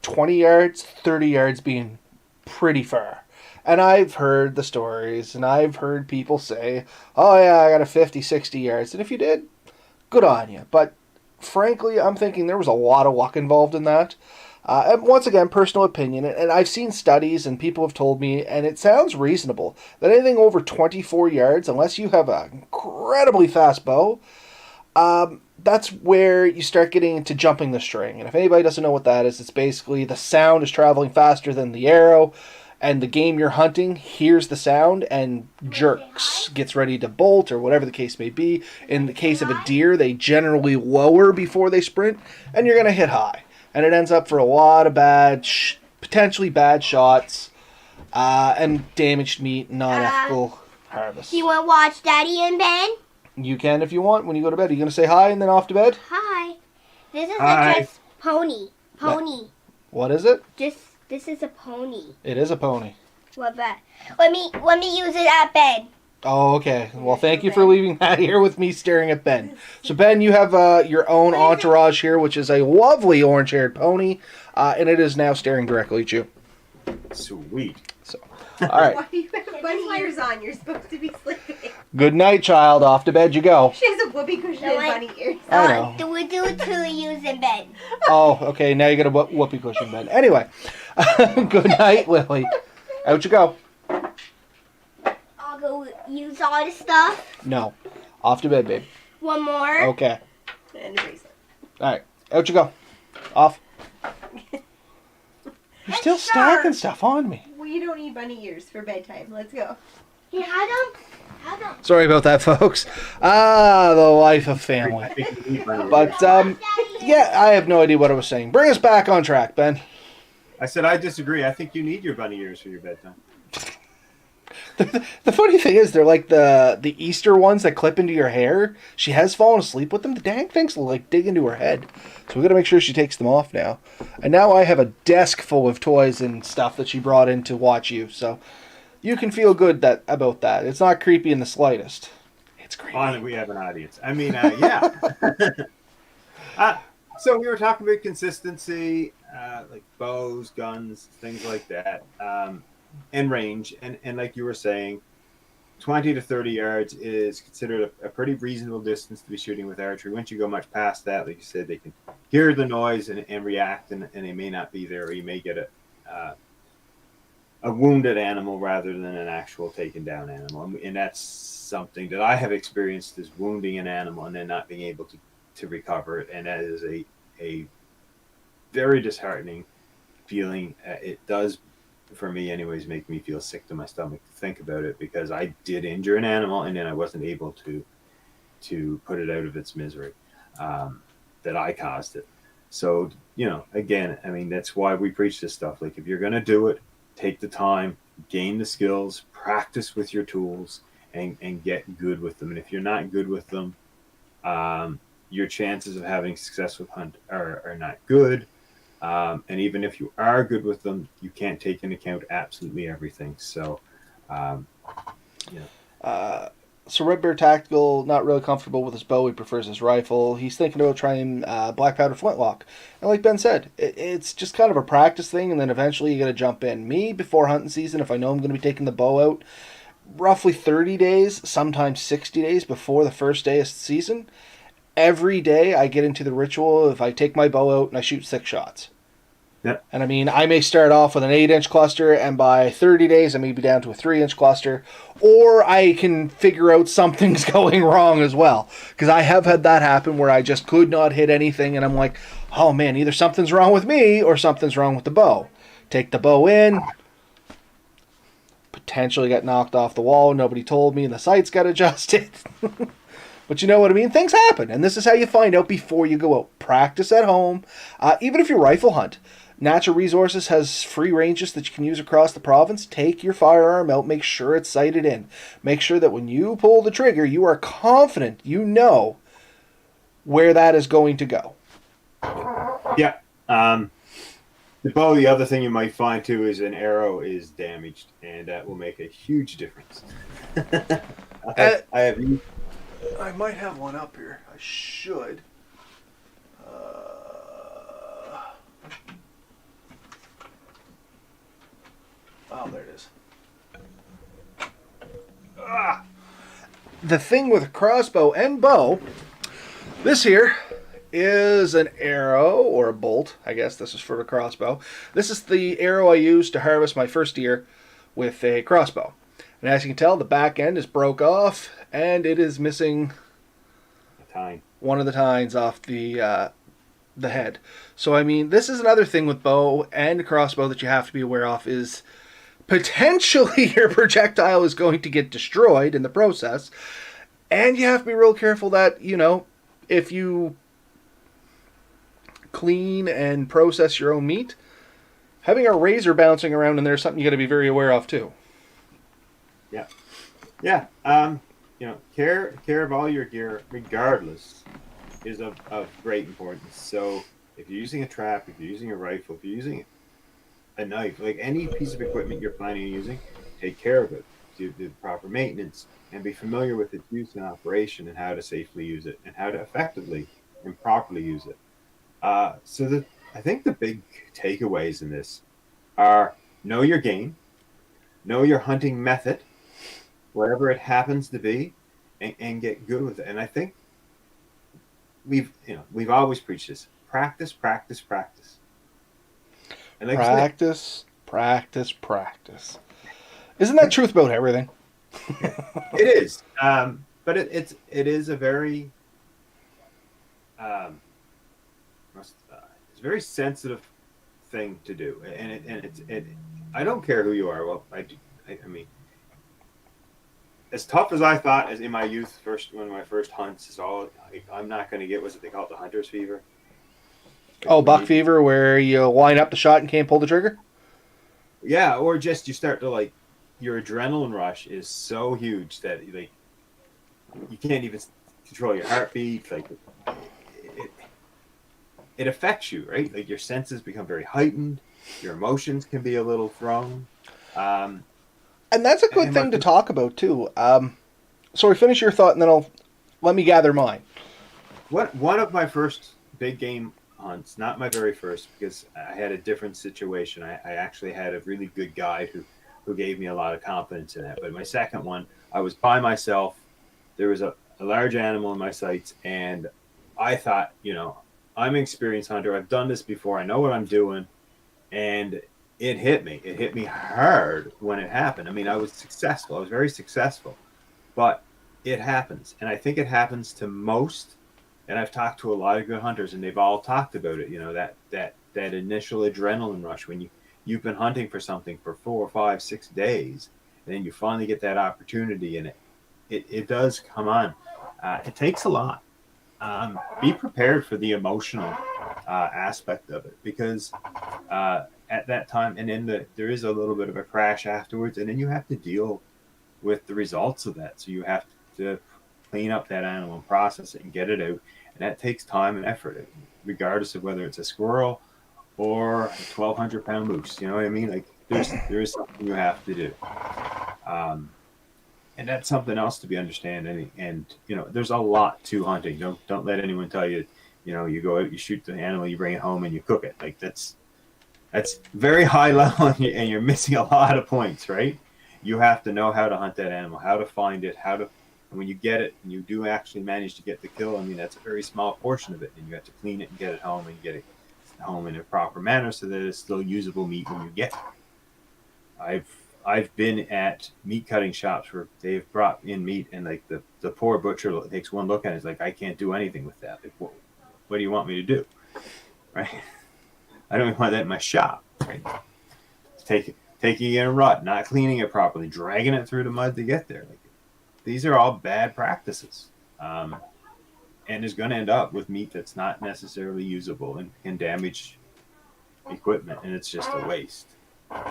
20 yards, 30 yards being pretty far. And I've heard the stories, and I've heard people say, oh yeah, I got a 50, 60 yards. And if you did, good on you. But frankly, I'm thinking there was a lot of luck involved in that. And once again, personal opinion, and I've seen studies and people have told me, and it sounds reasonable, that anything over 24 yards, unless you have an incredibly fast bow, that's where you start getting into jumping the string. And if anybody doesn't know what that is, it's basically the sound is traveling faster than the arrow, and the game you're hunting hears the sound and jerks, gets ready to bolt, or whatever the case may be. In the case of a deer, they generally lower before they sprint, and you're going to hit high. And it ends up for a lot of bad, potentially bad shots, and damaged meat, non-ethical harvest. Do you want to watch Daddy and Ben? You can if you want when you go to bed. Are you going to say hi and then off to bed? Hi. This is Hi. just pony. Pony. What is it? This is a pony. It is a pony. What that? Let me use it at bed. Oh, okay. Well, thank you for leaving that here with me staring at Ben. So, Ben, you have your own entourage here, which is a lovely orange-haired pony, and it is now staring directly at you. sweet. So, all right. Why do you have bunny ears on? You're supposed to be sleeping. Good night, child. Off to bed you go. She has a whoopee cushion No, and bunny ears. I know. Do we use in bed? Oh, okay. Now you got a whoopee cushion, Ben. Anyway, good night, Lily. Out you go. I'll go use all the stuff. No. Off to bed, babe. One more. Okay. And a bracelet. All right. Out you go. Off. You're still stacking stuff on me. Well, you don't need bunny ears for bedtime. Let's go. Hey, have them. Sorry about that, folks. The life of family. I think you need bunny ears. But, yeah, I have no idea what I was saying. Bring us back on track, Ben. I said I disagree. I think you need your bunny ears for your bedtime. The funny thing is, they're like the Easter ones that clip into your hair. She has fallen asleep with them. The dang things like dig into her head. So we got to make sure she takes them off now. And now I have a desk full of toys and stuff that she brought in to watch you. So you can feel good about that. It's not creepy in the slightest. It's creepy. Finally, we have an audience. I mean, yeah. So we were talking about consistency, like bows, guns, things like that, and range. And like you were saying, 20 to 30 yards is considered a pretty reasonable distance to be shooting with archery. Once you go much past that, like you said, they can hear the noise and react, and they may not be there, or you may get a wounded animal rather than an actual taken down animal. And that's something that I have experienced, is wounding an animal and then not being able to recover it. And that is a very disheartening feeling. It does, for me anyways, make me feel sick to my stomach to think about it, because I did injure an animal and then I wasn't able to put it out of its misery, that I caused it. So, again, I mean, that's why we preach this stuff. Like, if you're going to do it, take the time, gain the skills, practice with your tools, and get good with them. And if you're not good with them, your chances of having success with hunt are not good. And even if you are good with them, you can't take into account absolutely everything. So, So Red Bear Tactical, not really comfortable with his bow. He prefers his rifle. He's thinking about trying black powder flintlock. And like Ben said, it's just kind of a practice thing, and then eventually you got to jump in. Me, before hunting season, if I know I'm going to be taking the bow out, roughly 30 days, sometimes 60 days before the first day of season, every day I get into the ritual. If I take my bow out and I shoot 6 shots. Yep. And I mean, I may start off with an 8-inch cluster, and by 30 days I may be down to a 3-inch cluster, or I can figure out something's going wrong as well. Because I have had that happen where I just could not hit anything, and I'm like, oh man, either something's wrong with me or something's wrong with the bow. Take the bow in, potentially get knocked off the wall, nobody told me, and the sights got adjusted. But you know what I mean? Things happen, and this is how you find out before you go out. Practice at home, even if you rifle hunt. Natural Resources has free ranges that you can use across the province. Take your firearm out, make sure it's sighted in. Make sure that when you pull the trigger, you are confident you know where that is going to go. Yeah. The bow, the other thing you might find too is an arrow is damaged, and that will make a huge difference. Uh, I have I might have one up here. I should. Oh, there it is. Ah. The thing with a crossbow and bow, this here is an arrow or a bolt. I guess this is for the crossbow. This is the arrow I used to harvest my first deer with a crossbow. And as you can tell, the back end is broke off, and it is missing time. one of the tines off the head. So I mean, this is another thing with bow and crossbow that you have to be aware of is potentially your projectile is going to get destroyed in the process, and you have to be real careful that, you know, if you clean and process your own meat, having a razor bouncing around in there is something you got to be very aware of too. Yeah, yeah. You know, care of all your gear, regardless, is of great importance. So if you're using a trap, if you're using a rifle, if you're using a knife, like any piece of equipment you're planning on using, take care of it. Do the proper maintenance and be familiar with its use and operation and how to safely use it and how to effectively and properly use it. I think the big takeaways in this are know your game, know your hunting method, wherever it happens to be, and get good with it. And I think we've always preached this: practice, practice, practice. And like Practice, practice, practice. Isn't that truth about everything? it is, but it is a very it's a very sensitive thing to do, and it. I don't care who you are. Well, I mean, as tough as I thought as in my youth, one of my first hunts is all like, I'm not going to get. Was it they call it the hunter's fever? Oh, buck fever, where you line up the shot and can't pull the trigger? Yeah, or just you start to like your adrenaline rush is so huge that like you can't even control your heartbeat. Like it affects you, right? Like your senses become very heightened. Your emotions can be a little thrown. And that's a good thing to talk about too. Sorry, finish your thought, and then let me gather mine. One of my first big game hunts, not my very first, because I had a different situation. I actually had a really good guide who gave me a lot of confidence in that. But my second one, I was by myself. There was a large animal in my sights, and I thought, you know, I'm an experienced hunter. I've done this before. I know what I'm doing. And it hit me. It hit me hard when it happened. I mean, I was successful. I was very successful. But it happens. And I think it happens to most. And I've talked to a lot of good hunters, and they've all talked about it. You know, that initial adrenaline rush when you've been hunting for something for 4, 5, 6 days, and then you finally get that opportunity, and it does come on. It takes a lot. Be prepared for the emotional aspect of it, because at that time, and then there is a little bit of a crash afterwards, and then you have to deal with the results of that. So you have to clean up that animal and process it and get it out. And that takes time and effort, regardless of whether it's a squirrel or a 1,200-pound moose. You know what I mean? Like there is something you have to do, and that's something else to be understanding. And you know, there's a lot to hunting. Don't let anyone tell you. You know, you go out, you shoot the animal, you bring it home, and you cook it. Like that's very high level, and you're missing a lot of points, right? You have to know how to hunt that animal, how to find it, and when you get it and you do actually manage to get the kill, I mean, that's a very small portion of it. And you have to clean it and get it home, and get it home in a proper manner so that it's still usable meat when you get it. I've been at meat cutting shops where they've brought in meat, and like the poor butcher takes one look at it, it's like, I can't do anything with that. Like, what do you want me to do? Right? I don't even want that in my shop. Right? Taking it in a rut, not cleaning it properly, dragging it through the mud to get there. Like, these are all bad practices, and is going to end up with meat that's not necessarily usable and can damage equipment, and it's just a waste.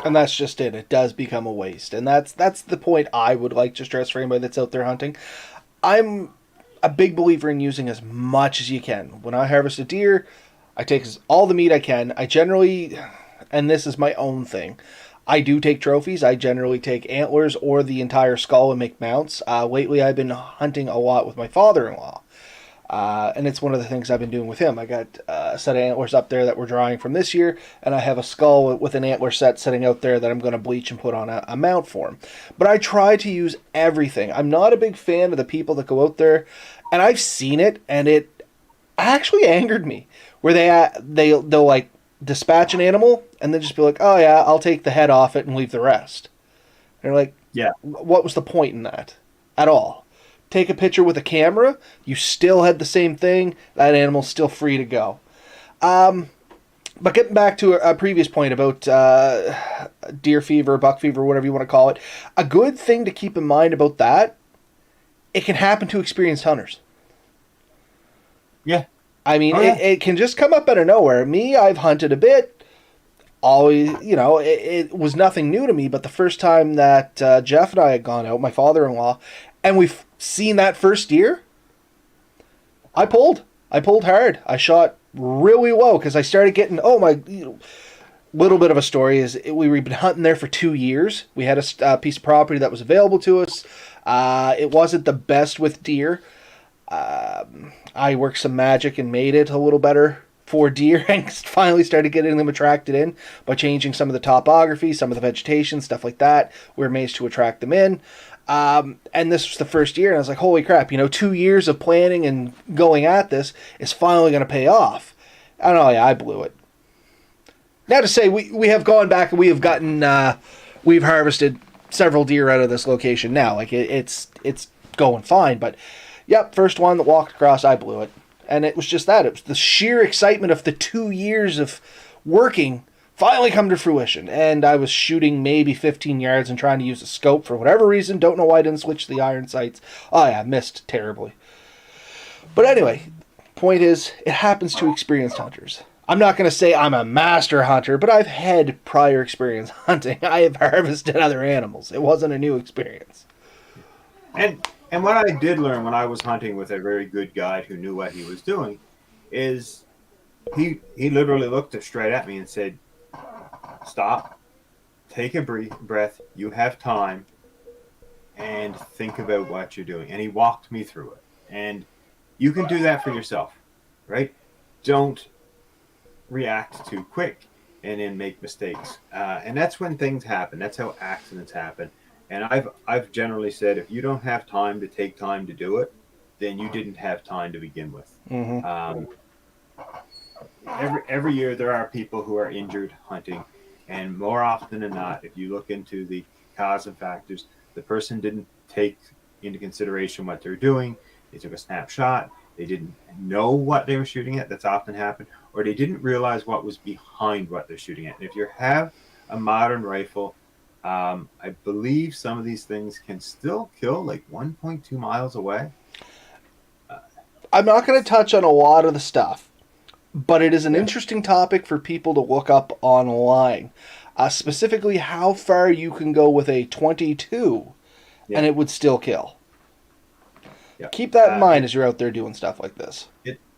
And that's just it. It does become a waste, and that's the point I would like to stress for anybody that's out there hunting. I'm a big believer in using as much as you can. When I harvest a deer, I take all the meat I can. I generally, and this is my own thing, I do take trophies. I generally take antlers or the entire skull and make mounts. Lately, I've been hunting a lot with my father-in-law. And it's one of the things I've been doing with him. I got a set of antlers up there that we're drawing from this year, and I have a skull with an antler set sitting out there that I'm going to bleach and put on a mount for him. But I try to use everything. I'm not a big fan of the people that go out there, and I've seen it, and it actually angered me, where they'll like dispatch an animal and then just be like, oh yeah, I'll take the head off it and leave the rest. And you're like, Yeah. what was the point in that at all? Take a picture with a camera, you still had the same thing, that animal's still free to go. But getting back to a previous point about deer fever, buck fever, whatever you want to call it, a good thing to keep in mind about that, it can happen to experienced hunters. Yeah. I mean, it can just come up out of nowhere. Me, I've hunted a bit. Always, it was nothing new to me, but the first time that Jeff and I had gone out, my father-in-law, and we've seen that first deer, I pulled hard. I shot really low because I started getting, little bit of a story is we've been hunting there for 2 years. We had a piece of property that was available to us. It wasn't the best with deer. I worked some magic and made it a little better for deer and finally started getting them attracted in by changing some of the topography, some of the vegetation, stuff like that. We were managed to attract them in. And this was the first year, and I was like, holy crap, 2 years of planning and going at this is finally going to pay off. I don't know, yeah, I blew it. Now to say, we have gone back and we have gotten, we've harvested several deer out of this location now. Like, it's going fine, but, yep, first one that walked across, I blew it. And it was just that. It was the sheer excitement of the 2 years of working finally come to fruition. And I was shooting maybe 15 yards and trying to use a scope for whatever reason. Don't know why I didn't switch to the iron sights. Oh yeah, missed terribly. But anyway, point is, it happens to experienced hunters. I'm not going to say I'm a master hunter, but I've had prior experience hunting. I have harvested other animals. It wasn't a new experience. And what I did learn when I was hunting with a very good guide who knew what he was doing is he literally looked straight at me and said, stop, take a breath, you have time, and think about what you're doing. And he walked me through it. And you can do that for yourself, right? Don't react too quick and then make mistakes. And that's when things happen. That's how accidents happen. And I've generally said, if you don't have time to take time to do it, then you didn't have time to begin with. Mm-hmm. Every year there are people who are injured hunting, and more often than not, if you look into the cause and factors, the person didn't take into consideration what they're doing. They took a snapshot. They didn't know what they were shooting at. That's often happened, or they didn't realize what was behind what they're shooting at. And if you have a modern rifle, I believe some of these things can still kill like 1.2 miles away. I'm not going to touch on a lot of the stuff, but it is an interesting topic for people to look up online. Specifically, how far you can go with a 22 and it would still kill. Keep that in mind as you're out there doing stuff like this.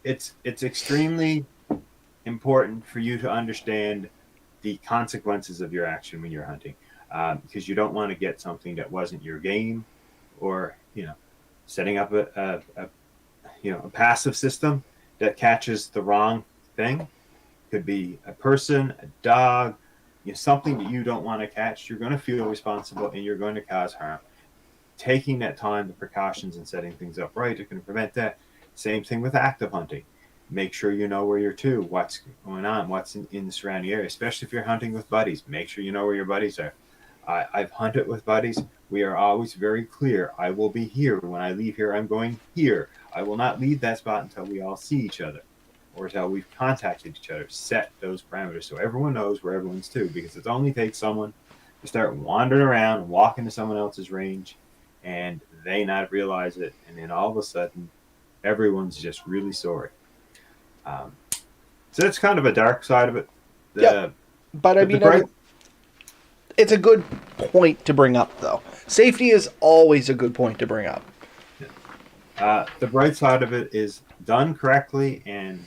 It's extremely important for you to understand the consequences of your action when you're hunting. Because you don't want to get something that wasn't your game, or setting up a passive system that catches the wrong thing. Could be a person, a dog, something that you don't want to catch. You're going to feel responsible and you're going to cause harm. Taking that time, the precautions, and setting things up right are going to prevent that. Same thing with active hunting. Make sure you know where you're to, what's going on, what's in the surrounding area, especially if you're hunting with buddies. Make sure you know where your buddies are. I've hunted with buddies. We are always very clear. I will be here. When I leave here, I'm going here. I will not leave that spot until we all see each other or until we've contacted each other. Set those parameters so everyone knows where everyone's to, because it only takes someone to start wandering around and walk into someone else's range and they not realize it. And then all of a sudden, everyone's just really sorry. So that's kind of a dark side of it. But I mean, it's a good point to bring up, though. Safety is always a good point to bring up. The bright side of it is done correctly and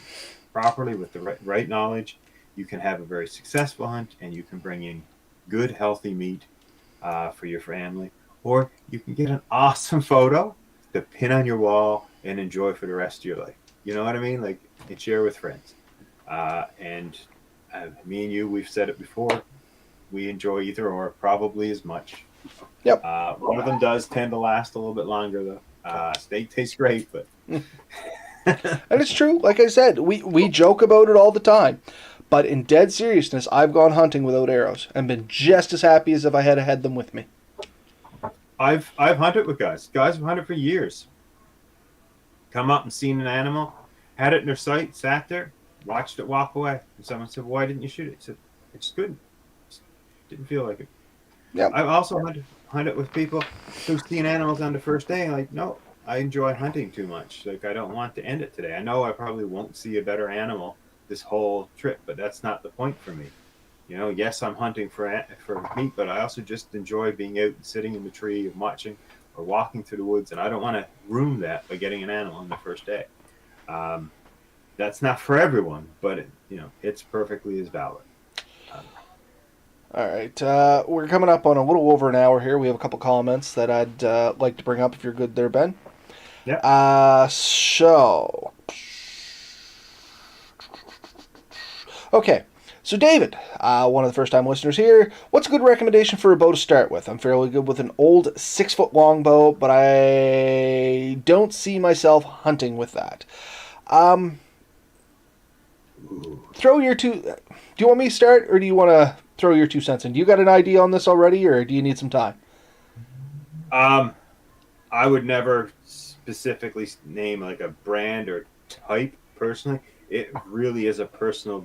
properly with the right knowledge, you can have a very successful hunt, and you can bring in good, healthy meat for your family. Or you can get an awesome photo to pin on your wall and enjoy for the rest of your life. You know what I mean? Like, and share with friends. And me and you, we've said it before. We enjoy either or probably as much. Yep. One of them does tend to last a little bit longer, though. Steak tastes great, but And it's true. Like I said, we joke about it all the time. But in dead seriousness, I've gone hunting without arrows and been just as happy as if I had them with me. I've hunted with guys. Guys have hunted for years. Come up and seen an animal, had it in their sight, sat there, watched it walk away. And someone said, "Why didn't you shoot it?" I said, "I just couldn't. Just didn't feel like it." Yep. I've also hunted with people who've seen animals on the first day. Like, no, I enjoy hunting too much. Like, I don't want to end it today. I know I probably won't see a better animal this whole trip, but that's not the point for me. You know, yes, I'm hunting for meat, but I also just enjoy being out and sitting in the tree and watching or walking through the woods, and I don't want to ruin that by getting an animal on the first day. That's not for everyone, but it's perfectly as valid. All right. We're coming up on a little over an hour here. We have a couple comments that I'd like to bring up if you're good there, Ben. Yeah. Okay. So, David, one of the first-time listeners here, what's a good recommendation for a bow to start with? I'm fairly good with an old 6-foot longbow, but I don't see myself hunting with that. Throw your two... Do you want me to start, or do you want to throw your 2 cents in? Do you got an idea on this already, or do you need some time? I would never specifically name like a brand or type personally. It really is a personal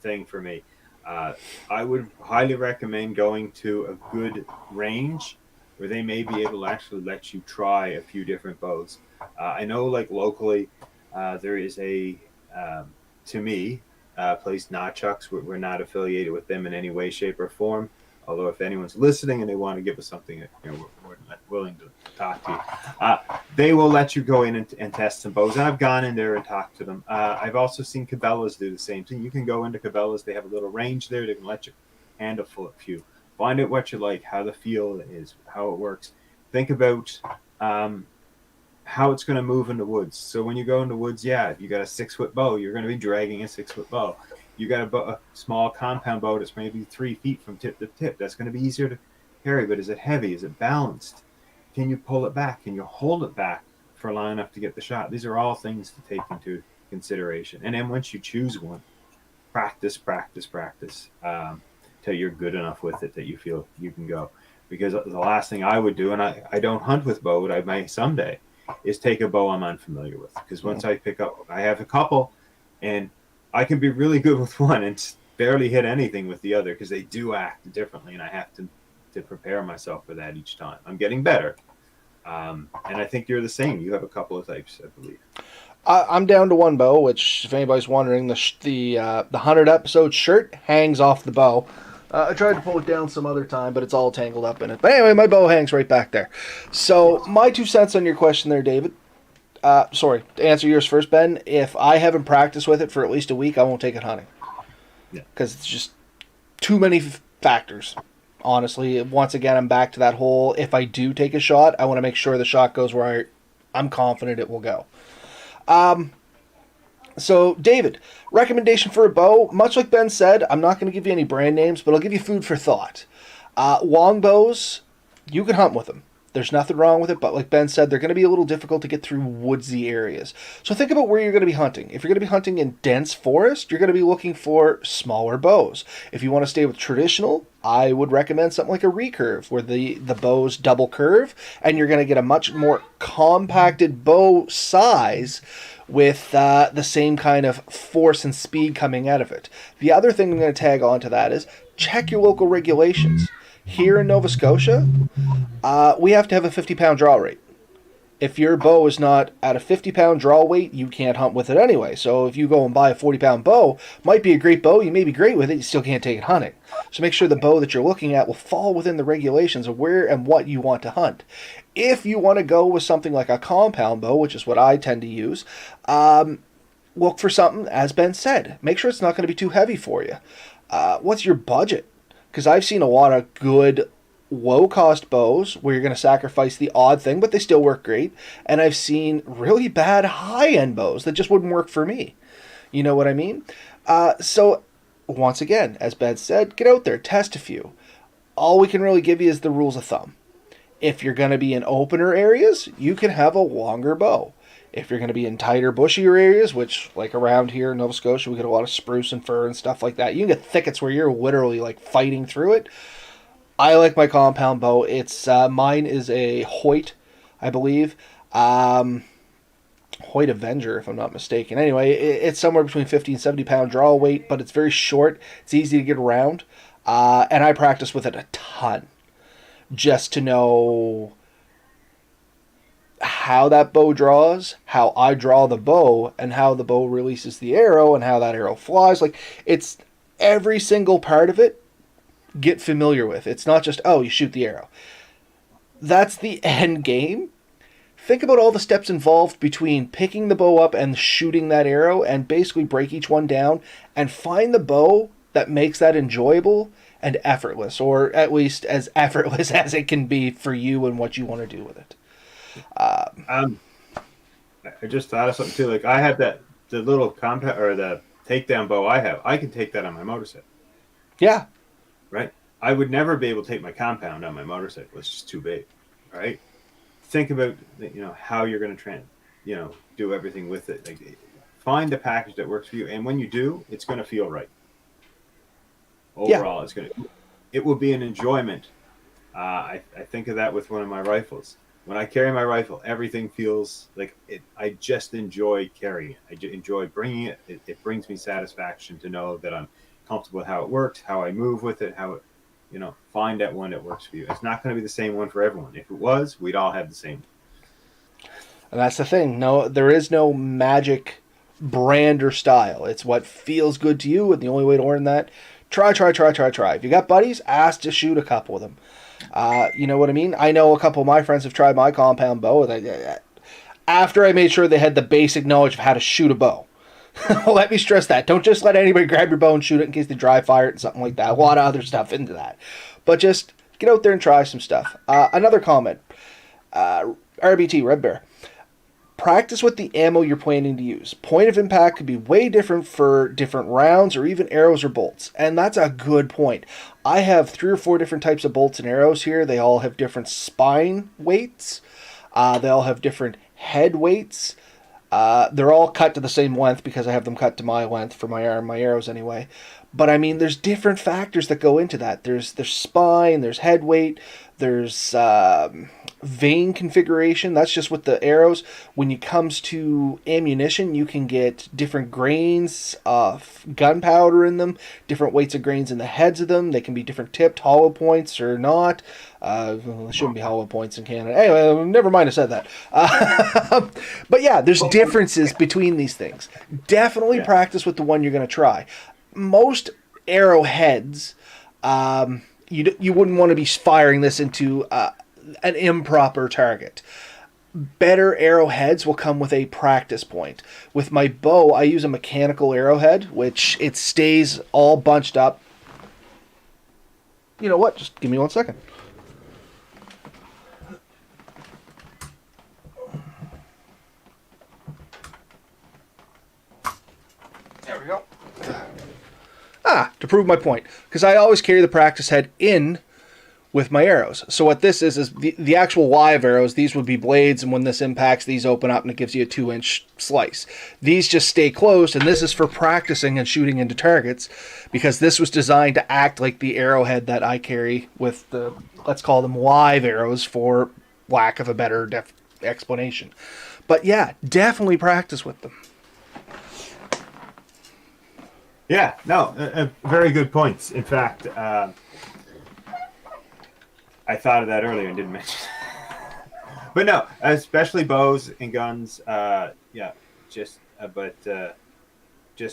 thing for me. I would highly recommend going to a good range where they may be able to actually let you try a few different bows. I know, like, locally, there is a to me place, Notchucks. We're not affiliated with them in any way, shape, or form. Although if anyone's listening and they want to give us something, we're willing to talk to you. They will let you go in and test some bows. And I've gone in there and talked to them. I've also seen Cabela's do the same thing. You can go into Cabela's. They have a little range there. They can let you hand a few. Find out what you like, how the feel is, how it works. Think about how it's going to move in the woods. So when you go in the woods, you got a 6-foot bow. You're going to be dragging a 6-foot bow. You got a small compound bow that's maybe 3 feet from tip to tip. That's going to be easier to carry, but is it heavy? Is it balanced? Can you pull it back? Can you hold it back for long enough to get the shot? These are all things to take into consideration. And then once you choose one, practice till you're good enough with it that you feel you can go. Because the last thing I would do, and I don't hunt with bow, but I might someday, is take a bow I'm unfamiliar with. Because once I pick up, I have a couple, and I can be really good with one and barely hit anything with the other because they do act differently, and I have to prepare myself for that each time. I'm getting better. And I think you're the same. You have a couple of types, I believe. I'm down to one bow, which, if anybody's wondering, the 100 episode shirt hangs off the bow. I tried to pull it down some other time, but it's all tangled up in it. But anyway, my bow hangs right back there. So, my 2 cents on your question there, David. To answer yours first, Ben, if I haven't practiced with it for at least a week, I won't take it hunting. Yeah. Because it's just too many factors. Honestly, once again, I'm back to that whole, if I do take a shot, I want to make sure the shot goes where I'm confident it will go. So, David, recommendation for a bow. Much like Ben said, I'm not going to give you any brand names, but I'll give you food for thought. Longbows, you can hunt with them. There's nothing wrong with it, but like Ben said, they're going to be a little difficult to get through woodsy areas. So think about where you're going to be hunting. If you're going to be hunting in dense forest, you're going to be looking for smaller bows. If you want to stay with traditional, I would recommend something like a recurve, where the bows double curve, and you're going to get a much more compacted bow size with the same kind of force and speed coming out of it. The other thing I'm going to tag on to that is check your local regulations. Here in Nova Scotia, we have to have a 50-pound draw rate. If your bow is not at a 50-pound draw weight, you can't hunt with it anyway. So if you go and buy a 40-pound bow, might be a great bow, you may be great with it, you still can't take it hunting. So make sure the bow that you're looking at will fall within the regulations of where and what you want to hunt. If you want to go with something like a compound bow, which is what I tend to use, look for something, as Ben said. Make sure it's not going to be too heavy for you. What's your budget? Because I've seen a lot of good low-cost bows where you're going to sacrifice the odd thing, but they still work great. And I've seen really bad high-end bows that just wouldn't work for me. You know what I mean? So, once again, as Ben said, get out there, test a few. All we can really give you is the rules of thumb. If you're going to be in opener areas, you can have a longer bow. If you're going to be in tighter, bushier areas, which, like around here in Nova Scotia, we get a lot of spruce and fir and stuff like that. You can get thickets where you're literally, like, fighting through it. I like my compound bow. It's mine is a Hoyt, I believe. Hoyt Avenger, if I'm not mistaken. Anyway, it's somewhere between 50 and 70 pound draw weight, but it's very short. It's easy to get around. And I practice with it a ton just to know how that bow draws, how I draw the bow, and how the bow releases the arrow, and how that arrow flies. Like, it's every single part of it, get familiar with. It's not just, oh, you shoot the arrow. That's the end game. Think about all the steps involved between picking the bow up and shooting that arrow, and basically break each one down, and find the bow that makes that enjoyable and effortless, or at least as effortless as it can be for you and what you want to do with it. I just thought of something too. Like, I have the little compound or the takedown bow I have. I can take that on my motorcycle. Yeah. Right? I would never be able to take my compound on my motorcycle. It's just too big. Right? Think about, how you're going to do everything with it. Like, find the package that works for you, and when you do, it's going to feel right. Overall, it will be an enjoyment. I think of that with one of my rifles. When I carry my rifle, everything feels like it. I just enjoy carrying it. I enjoy bringing it. It brings me satisfaction to know that I'm comfortable with how it works, how I move with it, how it, find that one that works for you. It's not going to be the same one for everyone. If it was, we'd all have the same. And that's the thing. No, there is no magic brand or style. It's what feels good to you, and the only way to learn that, try. If you got buddies, ask to shoot a couple of them. You know what I mean? I know a couple of my friends have tried my compound bow. After I made sure they had the basic knowledge of how to shoot a bow. Let me stress that. Don't just let anybody grab your bow and shoot it in case they dry fire it and something like that. A lot of other stuff into that. But just get out there and try some stuff. Another comment. RBT, Red Bear. Practice with the ammo you're planning to use. Point of impact could be way different for different rounds or even arrows or bolts. And that's a good point. I have 3 or 4 different types of bolts and arrows here. They all have different spine weights. They all have different head weights. They're all cut to the same length because I have them cut to my length for my arrows anyway. But I mean, there's different factors that go into that. There's spine, there's head weight, there's vein configuration. That's just with the arrows. When it comes to ammunition, you can get different grains of gunpowder in them, different weights of grains in the heads of them. They can be different tipped, hollow points or not. There shouldn't be hollow points in Canada. Anyway, never mind I said that. But yeah, there's differences between these things. Definitely practice with the one you're going to try. Most arrowheads, you wouldn't want to be firing this into an improper target. Better arrowheads will come with a practice point. With my bow, I use a mechanical arrowhead, which it stays all bunched up. You know what? Just give me 1 second. There we go. To prove my point. Because I always carry the practice head in with my arrows. So what this is the actual live arrows. These would be blades, and when this impacts, these open up and it gives you a 2-inch slice. These just stay closed, and this is for practicing and shooting into targets, because this was designed to act like the arrowhead that I carry with the, let's call them live arrows for lack of a better explanation. But yeah, definitely practice with them. Yeah, no, very good points. In fact, I thought of that earlier and didn't mention it. But no, especially bows and guns, just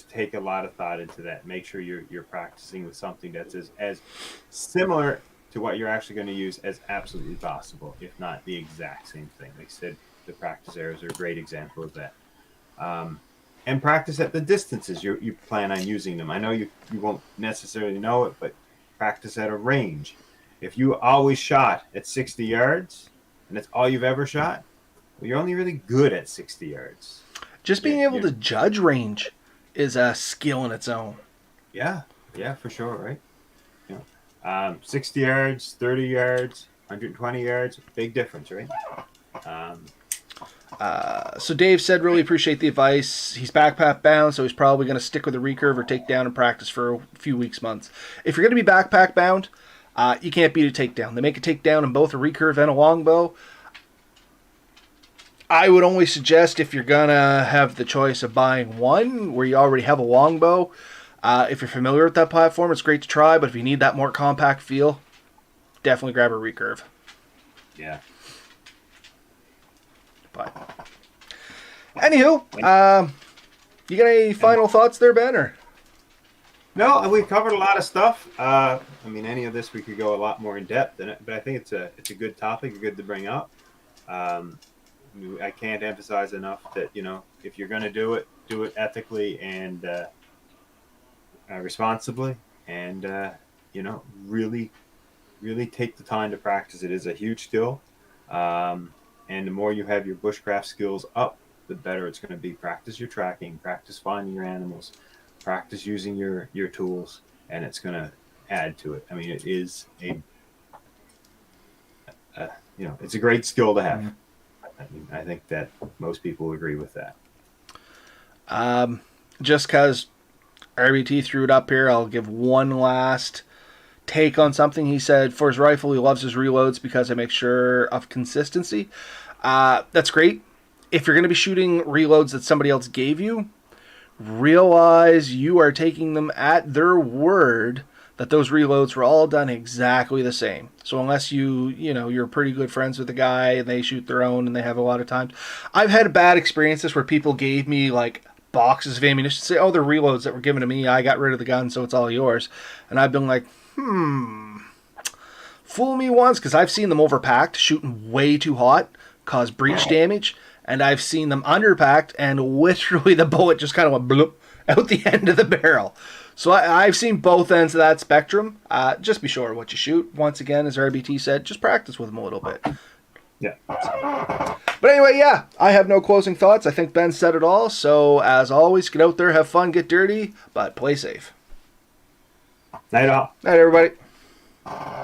take a lot of thought into that. Make sure you're practicing with something that's as similar to what you're actually going to use as absolutely possible, if not the exact same thing. Like I said, the practice arrows are a great example of that. and practice at the distances you plan on using them. I know you won't necessarily know it, but practice at a range. If you always shot at 60 yards and that's all you've ever shot, well, you're only really good at 60 yards. Just being able to judge range is a skill in its own. Yeah, for sure, right? 60 yards, 30 yards, 120 yards, big difference, right? So Dave said, really appreciate the advice. He's backpack bound, so he's probably going to stick with a recurve or takedown and practice for a few weeks, months. If you're going to be backpack bound, you can't beat a takedown. They make a takedown in both a recurve and a longbow. I would only suggest, if you're going to have the choice of buying one where you already have a longbow, if you're familiar with that platform, it's great to try, but if you need that more compact feel, definitely grab a recurve. Yeah. But anywho, you got any final thoughts there, Ben? Or? No, we've covered a lot of stuff. I mean, any of this we could go a lot more in depth in it, but I think it's a good topic, good to bring up. I can't emphasize enough that, if you're going to do it ethically and responsibly, and really take the time to practice. It is a huge skill, and the more you have your bushcraft skills up, the better it's going to be. Practice your tracking, practice finding your animals, practice using your tools, and it's going to add to it. I mean, it is it's a great skill to have. I think that most people agree with that. Just because RBT threw it up here, I'll give one last take on something he said. For his rifle, he loves his reloads because it makes sure of consistency. That's great. If you're going to be shooting reloads that somebody else gave you, realize you are taking them at their word that those reloads were all done exactly the same. So unless you're pretty good friends with the guy and they shoot their own and they have a lot of times. I've had bad experiences where people gave me like boxes of ammunition, say, oh, they're reloads that were given to me. I got rid of the gun, so it's all yours. And I've been like, fool me once, because I've seen them overpacked, shooting way too hot, cause breach damage. And I've seen them underpacked, and literally the bullet just kind of went bloop out the end of the barrel. So I've seen both ends of that spectrum. Just be sure what you shoot. Once again, as RBT said, just practice with them a little bit. Yeah. But anyway, yeah, I have no closing thoughts. I think Ben said it all. So as always, get out there, have fun, get dirty, but play safe. Night all. Night, everybody.